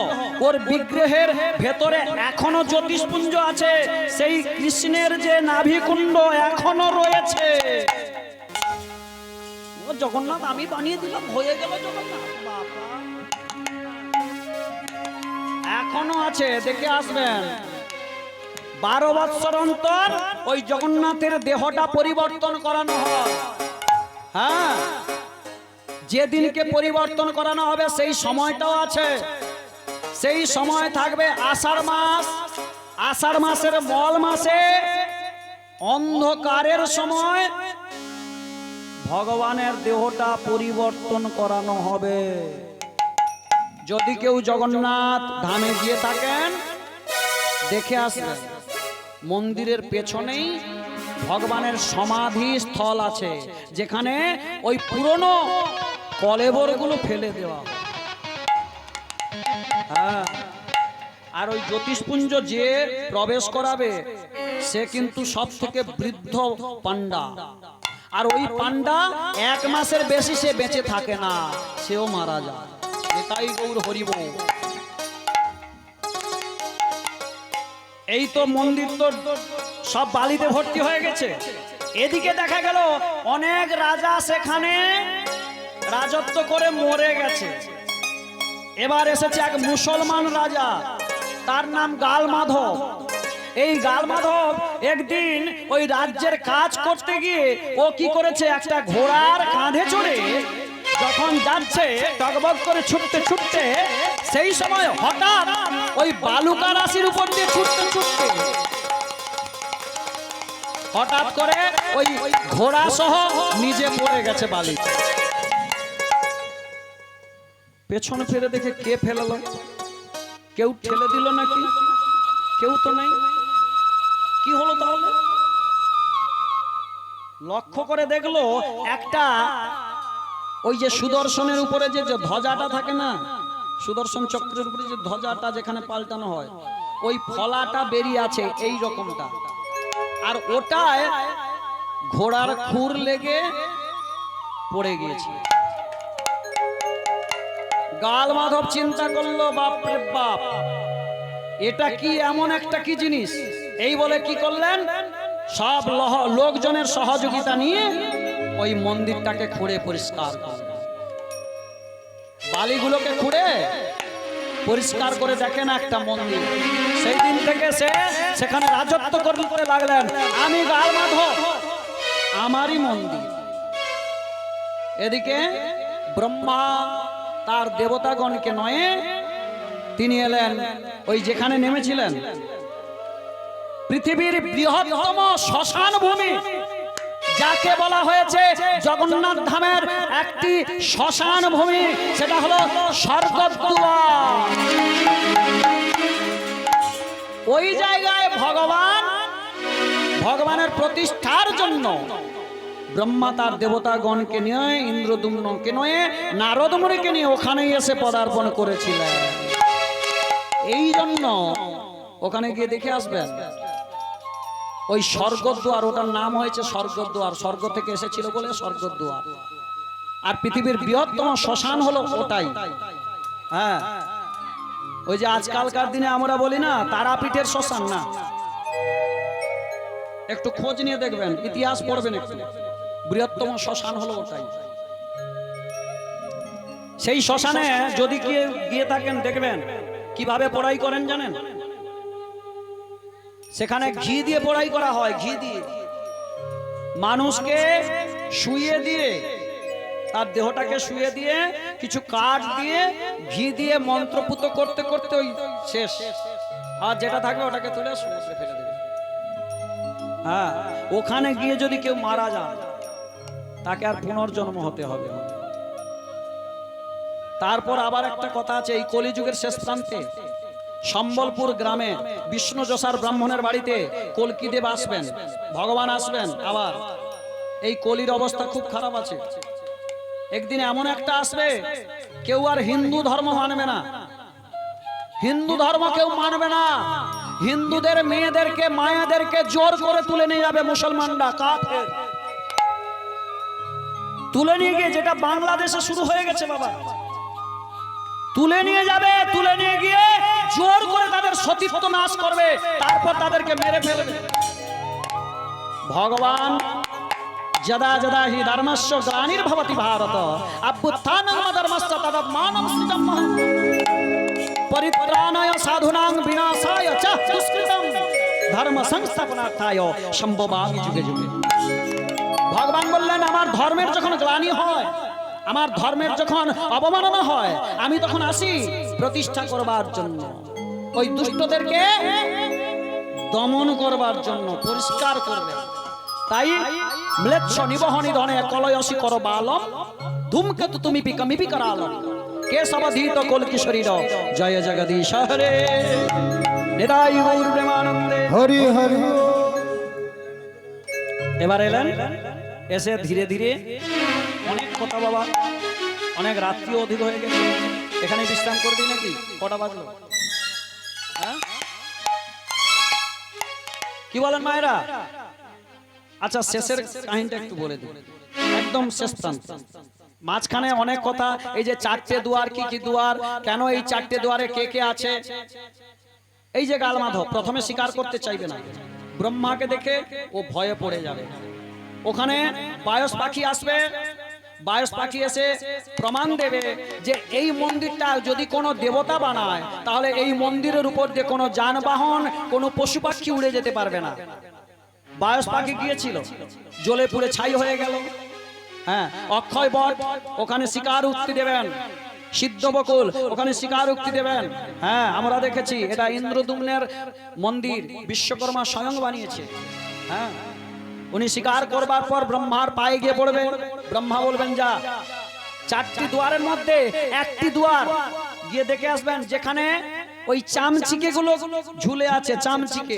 ওর বিগ্রহের ভেতরে এখনো জ্যোতিষপুঞ্জ আছে, সেই কৃষ্ণের যে নাভিকুণ্ড এখনো রয়েছে। ও জগন্নাথ আমি বানিয়ে দিলাম, হয়ে গেল জগন্নাথ, বাবা এখনো আছে, দেখে আসবেন। 12 বৎসর অন্তর ওই জগন্নাথের দেহটা পরিবর্তন করানো হয়। হ্যাঁ, যেদিনকে পরিবর্তন করানো হবে সেই সময়টাও আছে। সেই সময় থাকবে আষাঢ় মাস। আষাঢ় মাসের মল মাসে অন্ধকারের সময় ভগবানের দেহটা পরিবর্তন করানো হবে। যদি কেউ জগন্নাথ ধামে গিয়ে থাকেন, দেখে আসবেন, মন্দিরের পেছনেই ভগবানের সমাধি স্থল আছে, যেখানে ওই পুরনো কলেবরগুলো ফেলে দেওয়া। হ্যাঁ, আর ওই জ্যোতিষপুঞ্জ যে প্রবেশ করাবে সে কিন্তু সব থেকে বৃদ্ধ পান্ডা। আর ওই পান্ডা 1 মাসের বেশি সে বেঁচে থাকে না, সেও মারা যায়। এটাই গৌর হরি বল। এই তো মন্দির তো সব বালিতে ভর্তি হয়ে গেছে। এদিকে দেখা গেল অনেক রাজা সেখানে রাজত্ব করে মরে গেছে। এবার এসেছে এক মুসলমান রাজা, তার নাম গালমাধব। এই গালমাধব একদিন ওই রাজ্যের কাজ করতে গিয়ে ও কি করেছে, একটা ঘোড়ার কাঁধে চড়ে যখন যাচ্ছে টগবগ করে ছুটতে ছুটতে, সেই সময় হঠাৎ ওই বালুকা রাশির উপর দিয়ে ছুটতে ছুটতে হঠাৎ করে ওই ঘোড়া সহ নিজে পড়ে গেছে বালিতে। পেছনে ফিরে দেখে কে ফেললো, কেউ ঠেলে দিল নাকি? কেউ তো নেই। কি হলো তাহলে? লক্ষ্য করে দেখলো একটা ওই যে সুদর্শনের উপরে যে ধ্বজাটা থাকে না, সুদর্শন চক্রের উপরে যে ধ্বজাটা যেখানে পাল্টানো হয়, ওই ফলাটা বেরিয়ে আছে এই রকমটা, আর ওটায় ঘোড়ার খুর লেগে পড়ে গিয়েছে। গাল মাধব চিন্তা করলো, বাপ রে বাপ, এটা কি এমন একটা কি জিনিস? এই বলে কি করলেন, সব লোকজনের সহযোগিতা নিয়ে ওই মন্দিরটাকে খুঁড়ে পরিষ্কার করলেন। বালিগুলোকে খুঁড়ে পরিষ্কার করে দেখেন একটা মন্দির। সেই দিন থেকে সেখানে রাজত্ব করতে লাগলেন, আমি গাল মাধব, আমারই মন্দির। এদিকে ব্রহ্মা তার দেবতাগণকে নয়ে তিনি এলেন ওই যেখানে নেমেছিলেন, পৃথিবীর বৃহত্তম শ্মশান ভূমি যাকে বলা হয়েছে জগন্নাথ ধামের একটি শ্মশান ভূমি, সেটা হলো স্বর্গদ্বার। ওই জায়গায় ভগবানের প্রতিষ্ঠার জন্য ব্রহ্মা তার দেবতাগণকে নিয়ে, ইন্দ্রদুম্নকে নিয়ে, নারদ মুনিকে নিয়ে ওখানেই এসে পদার্পণ করেছিলেন। এই জন্য ওখানে গিয়ে দেখে আসবেন ওই স্বর্গদ্বার, ওটার নাম হয়েছে স্বর্গদ্বার, স্বর্গ থেকে এসেছিল বলে স্বর্গদ্বার। আর পৃথিবীর বৃহত্তম শ্মশান হলো ওটাই। হ্যাঁ, ওই যে আজকালকার দিনে আমরা বলি না তারাপীঠের শ্মশান, না, একটু খোঁজ নিয়ে দেখবেন, ইতিহাস পড়বেন একটু, বৃহত্তম শ্মশান হলো ওটাই। সেই শ্মশানে যদি গিয়ে থাকেন দেখবেন কিভাবে পোড়াই করেন জানেন? সেখানে ঘি দিয়ে পোড়াই করা হয়, ঘি দিয়ে মানুষকে শুইয়ে দিয়ে, তার দেহটাকে শুইয়ে দিয়ে কিছু কাঠ দিয়ে ঘি দিয়ে মন্ত্রপুত করতে করতে ওই শেষ, আর যেটা থাকবে ওটাকে তুলে সমুদ্রে ফেলে দেবে। হ্যাঁ, ওখানে গিয়ে যদি কেউ মারা যায় তাকে আর পুনর্জন্ম হতে হবে। তারপর আবার একটা কথা আছে, এই কলিযুগের শেষ প্রান্তে সম্বলপুর গ্রামে বিষ্ণু যশার ব্রাহ্মণের বাড়িতে কলকিদেব আসবেন, ভগবান আসবেন। আবার এই কলির অবস্থা খুব খারাপ আছে। একদিন এমন একটা আসবে, কেউ আর হিন্দু ধর্ম মানবে না, হিন্দু ধর্ম কেউ মানবে না। হিন্দুদের মেয়েদেরকে, মায়েদেরকে জোর করে তুলে নিয়ে যাবে মুসলমানরা, কাফের তুলে নিয়ে গিয়ে, যেটা বাংলাদেশে শুরু হয়ে গেছে বাবা, তুলে নিয়ে যাবে, তুলে নিয়ে গিয়ে জোর করে তাদের সতীত্ব নাশ করবে, তারপর তাদেরকে মেরে ফেলবে। ভগবান যদা যদা হি ধর্মস্য গ্লানির্ভবতি ভারত অভ্যুত্থানং ধর্মস্য তদাত্মানং সৃজম পরিত্রাণায় সাধুনাং বিনাশায় চ দুষ্কৃতম ধর্ম সংস্থাপনার্থায় সম্ভবামি যুগে যুগে। ভগবান বললেন, আমার ধর্মের যখন গ্লানি হয়, আমার ধর্মের যখন অবমাননা হয়, আমি তখন আসি প্রতিষ্ঠা করবার জন্য, ওই দুষ্টদেরকে দমন করবার জন্য, পরিষ্কার করবে। তাই ম্লেচ্ছ নিবহনি ধনে কলয়সি কর বালম ধূমকেতু তুমি পিকমিপি করালম কেশবধীত কলকি শরীর জয় জগদীশ হরে নিতাই গৌর প্রেমানন্দে হরি হরি। এবার এলেন, এসে ধীরে ধীরে অনেক কথা বাবা, অনেক রাত্রি অধিক হয়ে গেছে, এখানে বিশ্রাম করবি নাকি? কটা বাজলো? হ্যাঁ, কি বলেন মায়েরা? আচ্ছা, শেষের কাহিনীটা একটু বলে দিন, একদম শেষ প্রান্ত। মাঝখানে অনেক কথা, এই যে চারটে দুয়ার, কি কি দুয়ার, কেন এই চারটে দুয়ারে কে কে আছে। এই যে গাল মাধব প্রথমে স্বীকার করতে চাইবে না, ব্রহ্মাকে দেখে ও ভয়ে পড়ে যাবে। ওখানে বায়স পাখি আসবে, বায়স পাখি এসে প্রমাণ দেবে যে এই মন্দিরটা যদি কোনো দেবতা বানায়, তাহলে এই মন্দিরের উপর দিয়ে কোনো যানবাহন, কোনো পশু পাখি উড়ে যেতে পারবে না। বায়স পাখি গিয়েছিল, জ্বলে পুড়ে ছাই হয়ে গেল। হ্যাঁ, অক্ষয় বট ওখানে শিকার উক্তি দেবেন, সিদ্ধ বকুল ওখানে শিকার উক্তি দেবেন। হ্যাঁ, আমরা দেখেছি, এটা ইন্দ্রদুম্নের মন্দির, বিশ্বকর্মা স্বয়ং বানিয়েছে। হ্যাঁ, উনি শিকার করবার পর ব্রহ্মার পায়ে গিয়ে পড়বে, ব্রহ্মা বলবেন যা, চারটি দুয়ারের মধ্যে একটি দুয়ার গিয়ে দেখে আসবেন যেখানে ওই চামচিকে গুলো ঝুলে আছে, চামচিকে,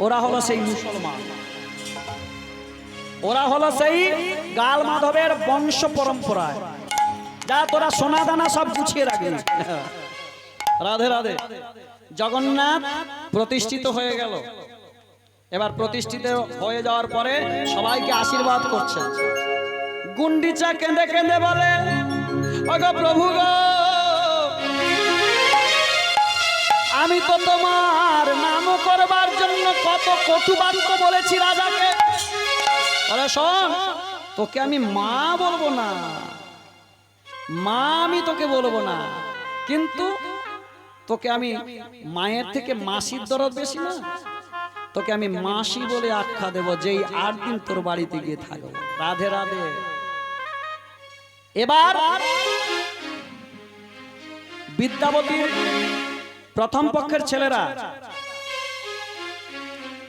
ওরা হলো সেই মুসলমান, ওরা হলো সেই গাল মাধবের বংশ পরম্পরায়। যা তোরা সোনা দানা সব গুছিয়ে রাখবি। রাধে রাধে। জগন্নাথ প্রতিষ্ঠিত হয়ে গেল। এবার প্রতিষ্ঠিত হয়ে যাওয়ার পরে সবাইকে আশীর্বাদ করছে। গুন্ডিচা কেঁদে কেঁদে বলে, ওগো প্রভু গো, আমি তো তোমার নাম করবার জন্য কত কটু বাক্য বলেছি রাজাকে। আরে শোন, তোকে আমি মা বলবো না, মা আমি তোকে বলবো না, কিন্তু তোকে আমি মায়ের থেকে মাসির দরদ বেশি না, তোকে আমি মাসি বলে আখ্যা দেব, যেই 8 দিন তোর বাড়িতে গিয়ে থাকবো। রাধে রাধে। এবার বিদ্যাবতীর প্রথম পক্ষের ছেলেরা,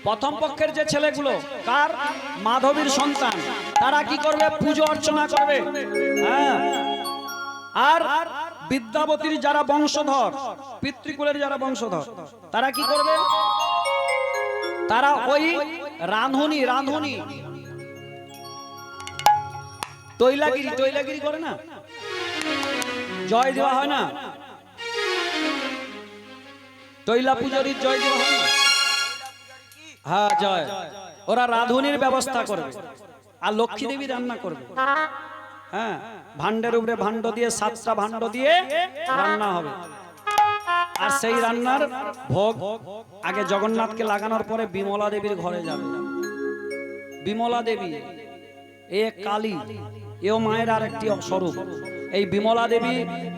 প্রথম পক্ষের যে ছেলেগুলো কার, মাধবীর সন্তান, তারা কি করবে, পুজো অর্চনা করবে। হ্যাঁ, আর বিদ্যাবতীর যারা বংশধর, পিতৃকুলের যারা বংশধর, তারা কি করবে, তারা ওই রাঁধুনি, রাঁধুনি তৈলাগিরি করে না, জয় দেওয়া হয় না, তৈলা পুজোরির জয় দেওয়া হয় না, হ্যাঁ জয়। ওরা রাঁধুনির ব্যবস্থা করবে, আর লক্ষ্মী দেবী রান্না করবে। হ্যাঁ, ভান্ডের উপরে ভান্ড দিয়ে, 7টা ভান্ড দিয়ে রান্না হবে। আর সেই রান্নার ভোগ আগে জগন্নাথকে লাগানোর পরে বিমলা দেবীর ঘরে যাবে। বিমলা দেবী এ কালী, এও মায়ের আর একটি স্বরূপ। এই বিমলা দেবী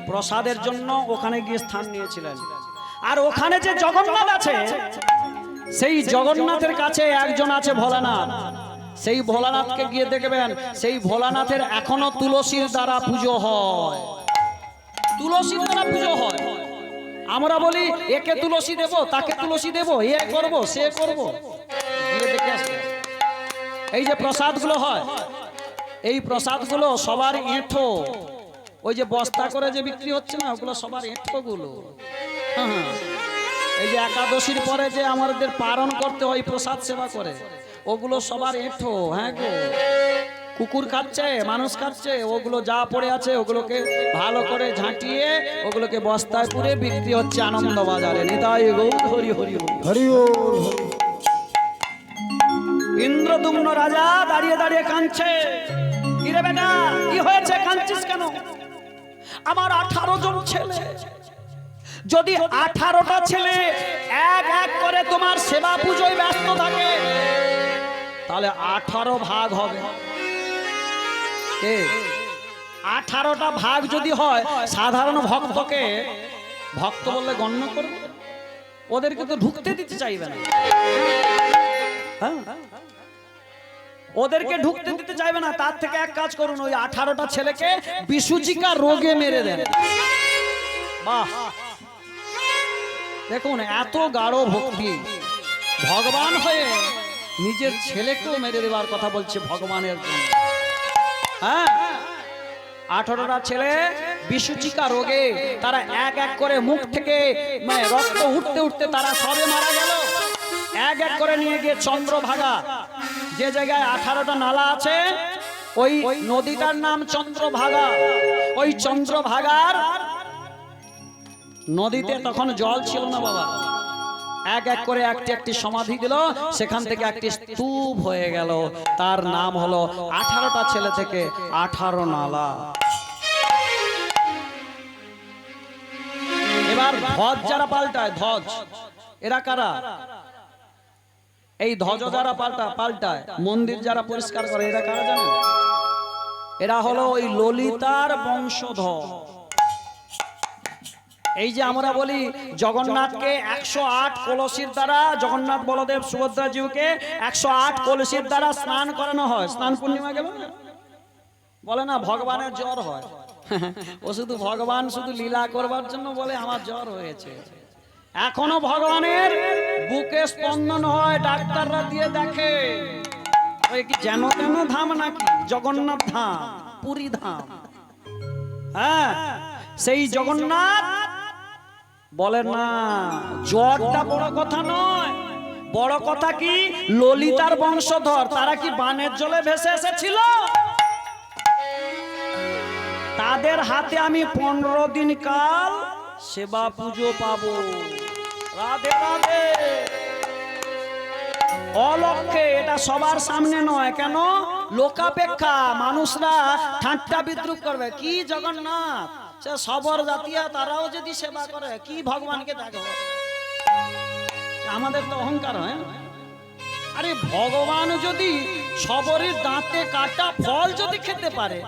প্রসাদের জন্য ওখানে গিয়ে স্থান নিয়েছিলেন। আর ওখানে যে জগন্নাথ আছে, সেই জগন্নাথের কাছে একজন আছে ভোলানাথ। সেই ভোলানাথকে গিয়ে দেখবেন, সেই ভোলানাথের এখনো তুলসীর দ্বারা পুজো হয়, তুলসীর দ্বারা পুজো হয়। আমরা বলি একে তুলসী দেব, তাকে তুলসী দেব, এ করব, সে করব, গিয়ে দেখে আসবে। এই যে প্রসাদগুলো হয়, এই প্রসাদগুলো সবার এঁঠো, ওই যে বস্তা করে যে বিক্রি হচ্ছে না, ওগুলো সবার এঁঠো গুলো। হ্যাঁ, এই যে একাদশীর পরে যে আমাদের পালন করতে হয় প্রসাদ সেবা করে, ওগুলো সবার এঁঠো। হ্যাঁ গো, কুকুর খাচ্ছে, মানুষ খাচ্ছে, ওগুলো যা পড়ে আছে ওগুলোকে ভালো করে ঝাঁটিয়ে ওগুলোকে বস্তায় পুরে বিক্রি হচ্ছে আনন্দ বাজারে। নিতাই গৌর হরি হরি হরি বল। ইন্দ্রদুম্ন রাজা দাঁড়িয়ে দাঁড়িয়ে কাঁদছে। কি রে বেটা, কি হয়েছে, কাঁদছিস কেন? আমার 18 জন ছেলে, যদি 18টা ছেলে এক এক করে তোমার সেবা পুজোয় ব্যস্ত থাকে, তাহলে 18 ভাগ হবে। 18টা ভাগ যদি হয়, সাধারণ ভক্তকে ভক্ত বললে গণ্য করবে, ওদেরকে তো ঢুকতে দিতে চাইবে না। হ্যাঁ, ওদেরকে ঢুকতে দিতে চাইবে না। তার থেকে এক কাজ করুন, ওই 18টা ছেলেকে বিসূচিকা রোগে মেরে দেন। বাহ, দেখুন এত গাঢ় ভক্তি, ভগবান হয়ে নিজের ছেলেকেও মেরে দেওয়ার কথা বলছে ভগবানের জন্য। হ্যাঁ, 18টা ছেলে বিসূচিকা রোগে, তারা এক এক করে মুখ থেকে রক্ত উঠতে উঠতে তারা সবে মারা গেল। এক এক করে নিয়ে গিয়ে চন্দ্রভাগা, যে জায়গায় 18টা নালা আছে, ওই নদীটার নাম চন্দ্রভাগা। ওই চন্দ্রভাগার নদীতে তখন জল ছিল না বাবা, এক এক করে একটি একটি সমাধি দিল, সেখান থেকে একটি স্তূপ হয়ে গেল। তার নাম হলো 18টা ছেলে থেকে 18 নালা। এবার ধ্বজ যারা পাল্টায়, ধ্বজ এরা কারা? এই ধ্বজ যারা পাল্টায়, মন্দির যারা পরিষ্কার করে, এরা কারা জানেন? এরা হলো ওই ললিতার বংশধর। এই যে আমরা বলি জগন্নাথকে 108 কলসির দ্বারা, জগন্নাথ বলদেব সুভদ্রা জিউকে 108 কলসির দ্বারা স্নান করানো হয়। স্নান পূর্ণিমা গেল না, বলে না ভগবানের জ্বর হয়। ও শুধু ভগবান শুধু লীলা করবার জন্য বলে আমার জ্বর হয়েছে। এখনো ভগবানের বুকে স্পন্দন হয়, ডাক্তাররা দিয়ে দেখে। ওই কি যেন তেন ধাম নাকি? জগন্নাথ ধাম, পুরী ধাম। হ্যাঁ, সেই জগন্নাথ বলে না, জ্বরটা বড় কথা নয়, বড় কথা কি ললিতার বংশধর তারা কি বানের জলে ভেসে এসেছিল? তাদের হাতে আমি 15 দিন কাল সেবা পুজো পাবো। রাধে রাধে। অলক্ষে, এটা সবার সামনে নয়। কেন? লোকাপেক্ষা, মানুষরা ঠাট্টা বিদ্রুপ করবে। কি জগন্নাথ, সে সবর জাতীয়, তারাও যদি সেবা করে কি ভগবানকে দেখো। আমাদের তো অহংকার হয়। আরে ভগবান যদি সবরের দাঁতে কাটা ফল যদি খেতে পারে,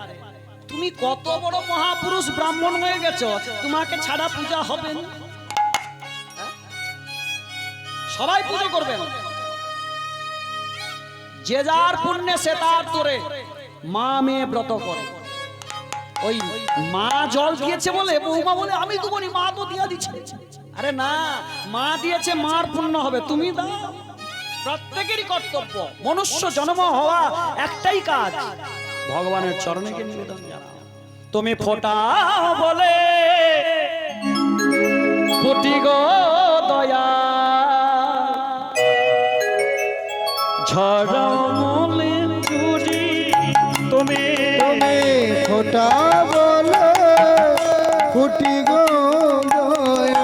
তুমি কত বড় মহাপুরুষ ব্রাহ্মণ হয়ে গেছো, তোমাকে ছাড়া পূজা হবে না? সবাই পুজো করবেন, যে যার পুণ্যে সে তার তোরে। মা মেয়ে ব্রত করে, ওই মা জল দিয়েছে বলে বৌমা বলে আমি তোমারই মা তো দিয়া দিচ্ছে। আরে না, মা দিয়েছে, মার পুণ্য হবে, তুমি দাও। প্রত্যেকেরই কর্তব্য। মনুষ্য জন্ম হওয়া একটাই কাজ, ভগবানের চরণে নিবেদন জানাও। তুমি ফোটাও বলে ফুটি গো দয়া, ঝড়মলে চুরি তুমি ফোটা বলে ফুটি গো দয়াল,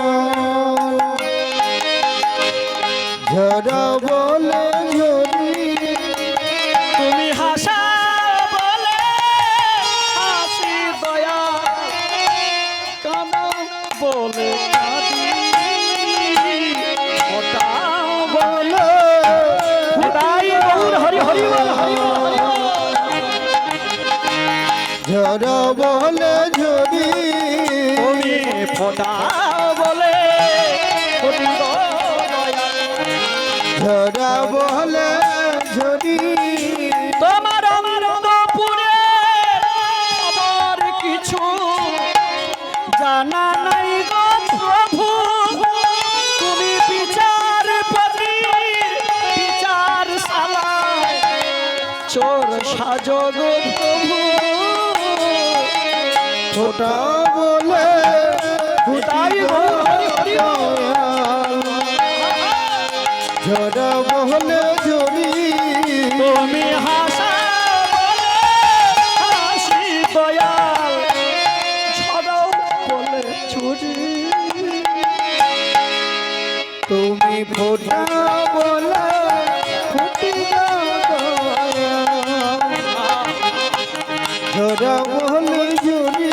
ঝড় বলে ঝরি তুমি হাসা বলে হাসি দয়া, কানা বলে কাঁদি। ফোটাও বলে ফুটাই গৌর হরি হরি বল, হরি বল, হরি বল। ঝড় বলে ঝরি তুমি ফোটাও বলে ফুটি গো দয়া, ঝড় বলে ঝরি তোমার অন্তপুরে আমার কিছু জানা নাই গো প্রভু। তুমি বিচারপতি, বিচার শালায় চোর সাজো গো প্রভু। ফোটা বলে ফুটাই ঝড় বলে ঝরি তুমি হাসা বলে হাসি দয়াল, ঝড় বলে ছুরি। তুমি ফোটা বলে ফুটি গো দয়াল, ঝড় বলে ঝরি।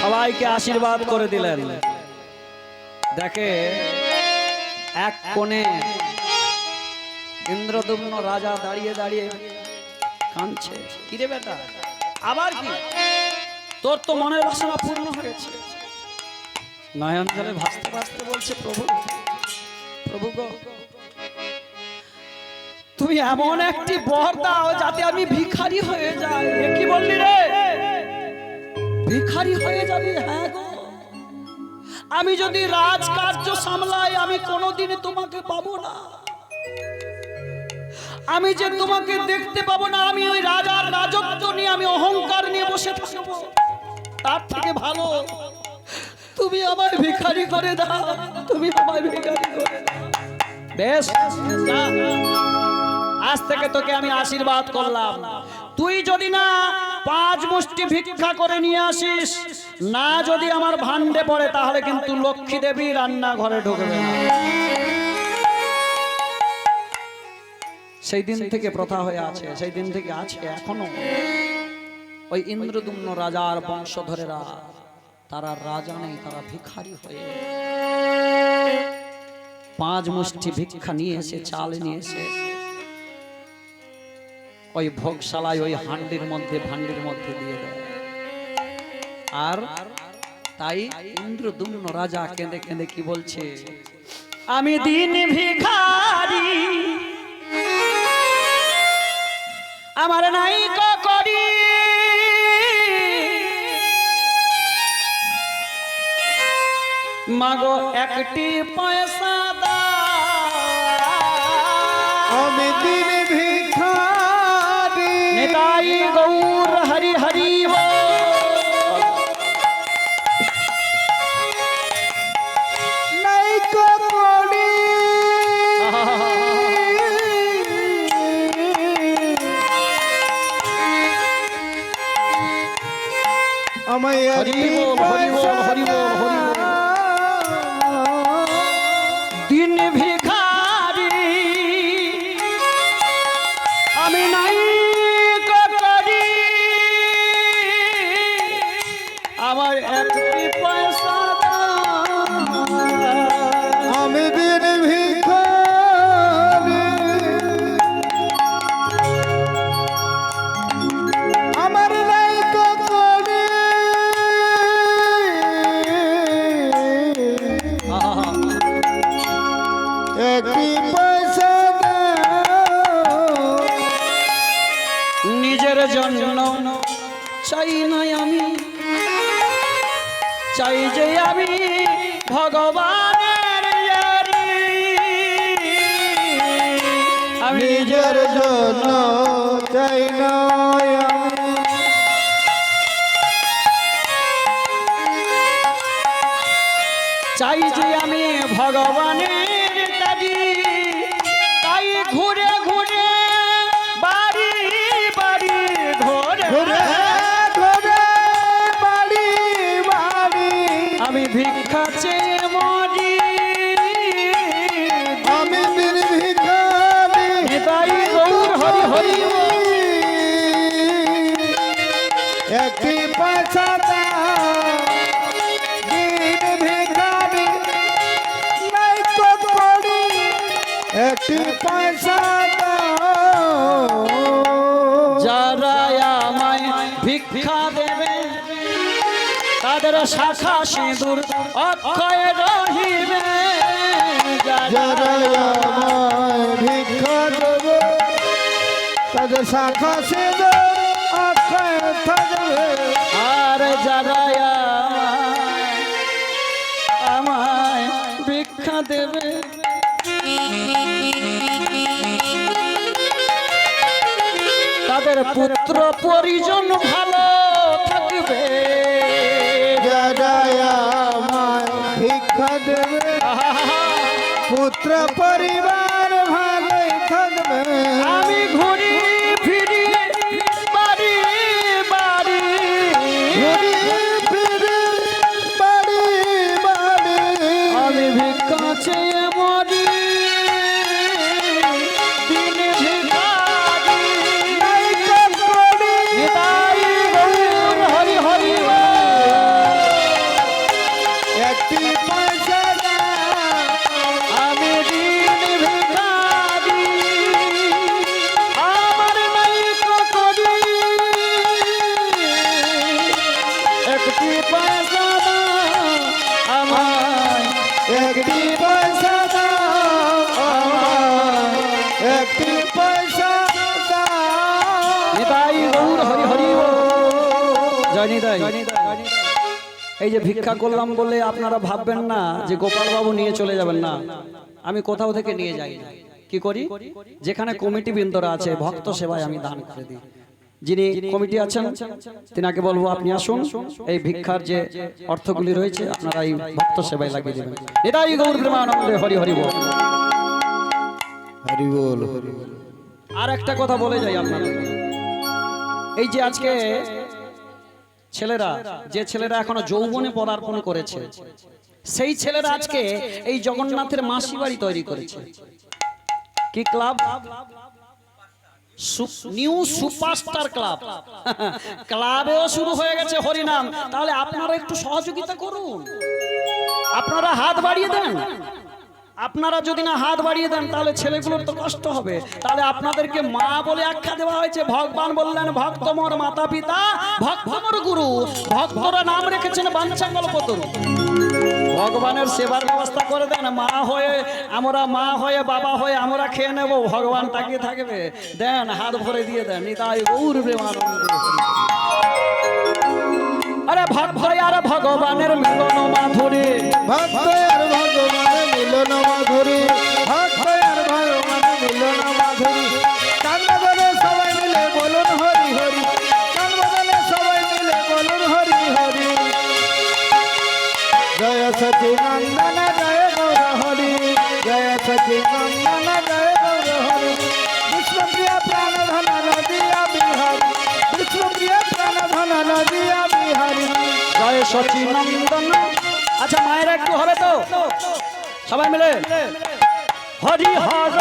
সবাইকে আশীর্বাদ করে দিলেন। দেখে এক কোণে ইন্দ্রদম্ন রাজা দাঁড়িয়ে দাঁড়িয়ে কাঁদছে। কিরে বেটা, আবার কি? তোর তো মনের বাসনা পূর্ণ হয়েছে। নয়ন জলে ভাসতে ভাসতে বলছে, প্রভু প্রভু গো, তুমি এমন একটি বর দাও যাতে আমি ভিখারি হয়ে যাই। এ কি বললি রে? ভিখারি হয়ে যাবি? হ্যাঁ গো, আমি যদি রাজকার্য সামলাই আমি কোনোদিন তোমাকে পাবো না। আমি যে তোমাকে দেখতে পাবো না, আমি ওই রাজার রাজত্ব নিয়ে আমি অহংকার নিয়ে বসে থাকবো। তার থেকে ভালো তুমি আমায় ভিখারি করে দাও, তুমি আমায় ভিখারি করে দাও। বেশ, আজ থেকে তোকে আমি আশীর্বাদ করলাম। তুই যদি না 5 মুষ্টি ভিক্ষা করে নিয়ে আসিস, না যদি আমার ভান্ডে পড়ে, তাহলে কিন্তু লক্ষ্মী দেবী রান্নাঘরে ঢুকবে না। সেই দিন থেকে প্রথা হয়ে আছে, সেই দিন থেকে আছে এখনো। ওই ইন্দ্রদুম্ন রাজার বংশধরেরা, তারা রাজা নেই, তারা ভিখারি হয়ে 5 মুষ্টি ভিক্ষা নিয়ে এসে, চাল নিয়ে এসে ওই ভোগশালায়, ওই হান্ডির মধ্যে, ভান্ডির মধ্যে দিয়ে দেয়। আর তাই ইন্দ্রদুম্ন রাজা কেঁদে কেঁদে কি বলছে, আমি দিন ভিখারি, আমার নাই করি, মাগো একটি পয়সা দাও। আমি দিন ভিখারি, নিতাই গৌর হরি হরি বল। দিন ভিখারি আমি নাই করি আমার একটি পয়সা আমি দিন ভিখারি আমার নাই করি একটি পয়সা নিজের জন্য চাই নাই আমি চাই যে আমি ভগবানের ইয়ারি। আমি নিজের জন্য চাই না চাই যে আমি ভগবানের দাবি তাই ঘুরে ঘুরে বাড়ি বাড়ি ঘুরে ঘুরে ঘুরে বাড়ি বাড়ি আমি ভিক্ষা চেয়ে মরি। আমি দিন ভিখারি তাই গৌর হরি হরি একটি পয়সা দিন ভিখারি নাই করি একটি পয়সা যারা আমায় ভিক্ষা দেবে তাদের শাখা সিঁদুর অক্ষয় রহিবে। যারা আমায় ভিক্ষা দেবে তাদের শাখা সিঁদুর অক্ষয় থাকবে। আর যারা আমায় ভিক্ষা দেবে তাদের পুত্র পরিজন ভালো থাকবে। যারা আমায় ভিক্ষা দেবে পুত্র পরিবার ভালোই থাকবে। আমি ঘুরি ফিরি বাড়ি বাড়ি ঘুরি ফিরি বাড়ি বাড়ি আমি ভিক্ষা চেয়ে মরি। দিন ভিখারি নাই করি নিতাই গৌর হরি হরি একটি পয়সা আমি দিন ভিখারি আমার নাই করি একটি পয়সা আমার একটি পয়সা একটি পয়সা নিতাই গৌর হরি হরি জয় নিতাই। এই যে ভিক্ষা করলাম বলে আপনারা ভাববেন না যে গোপাল বাবু নিয়ে চলে যাবেন না, আমি কোথাও থেকে নিয়ে যাই না। কি করি, যেখানে কমিটি বৃন্দরা আছে ভক্ত সেবায় আমি দান করে দিই। যিনি কমিটি আছেন তিনাকে বলবো আপনি আসুন, এই ভিক্ষার যে অর্থগুলি রয়েছে আপনারা এই ভক্ত সেবায় লাগিয়ে দেবেন। এটাই গৌর প্রেমানন্দে হরি হরি বল। হরি বল। আর একটা কথা বলে যাই আপনাদের, এই যে আজকে ছেলেরা, যে ছেলেরা এখনো যৌবনে পদার্পণ করেছে, সেই ছেলেরা আজকে এই জগন্নাথের মাসি বাড়ি তৈরি করেছে। কি ক্লাব? New superstar club. ক্লাবেও শুরু হয়ে গেছে হরিনাম। তাহলে আপনারা একটু সহযোগিতা করুন, আপনারা হাত বাড়িয়ে দেন। আপনারা যদি না হাত বাড়িয়ে দেন তাহলে ছেলেগুলোর তো কষ্ট হবে। তাহলে আপনাদেরকে মা বলে আখ্যা দেওয়া হয়েছে। ভগবান বললেন ভক্ত মোর মাতা পিতা, ভক্ত মোর গুরু। ভক্তরা নাম রেখেছেন বাঞ্ছাকল্পতরু। ভগবানের সেবার ব্যবস্থা করে দেন। মা হয়ে আমরা, মা হয়ে বাবা হয়ে আমরা খেয়ে নেব, ভগবান তাকিয়ে থাকবে। দেন, হাত ভরে দিয়ে দেন। নিতাই গৌর প্রেমানন্দে। আরে ভক্ত আর ভগবানের মিলন মাধুরী, ভক্ত আর ভগবানের মিলন মাধুরী, ভক্ত আর ভগবানের মিলন মাধুরী। কান বদলে সবাই মিলে বলুন হরি হরি, কান বদলে সবাই মিলে বলুন হরি হরি। জয় সচিনন্দন জয় গৌর হরি, জয় সচিনন্দন জয় গৌর হরি। বিষ্ণুপ্রিয় প্রাণ ধন নদিয়া বিহারি, বিষ্ণুপ্রিয় প্রাণ ধন নদিয়া বিহারি। জয় সচিনন্দন। আচ্ছা মায়েরা একটু হবে তো সবাই মিলে হরি হর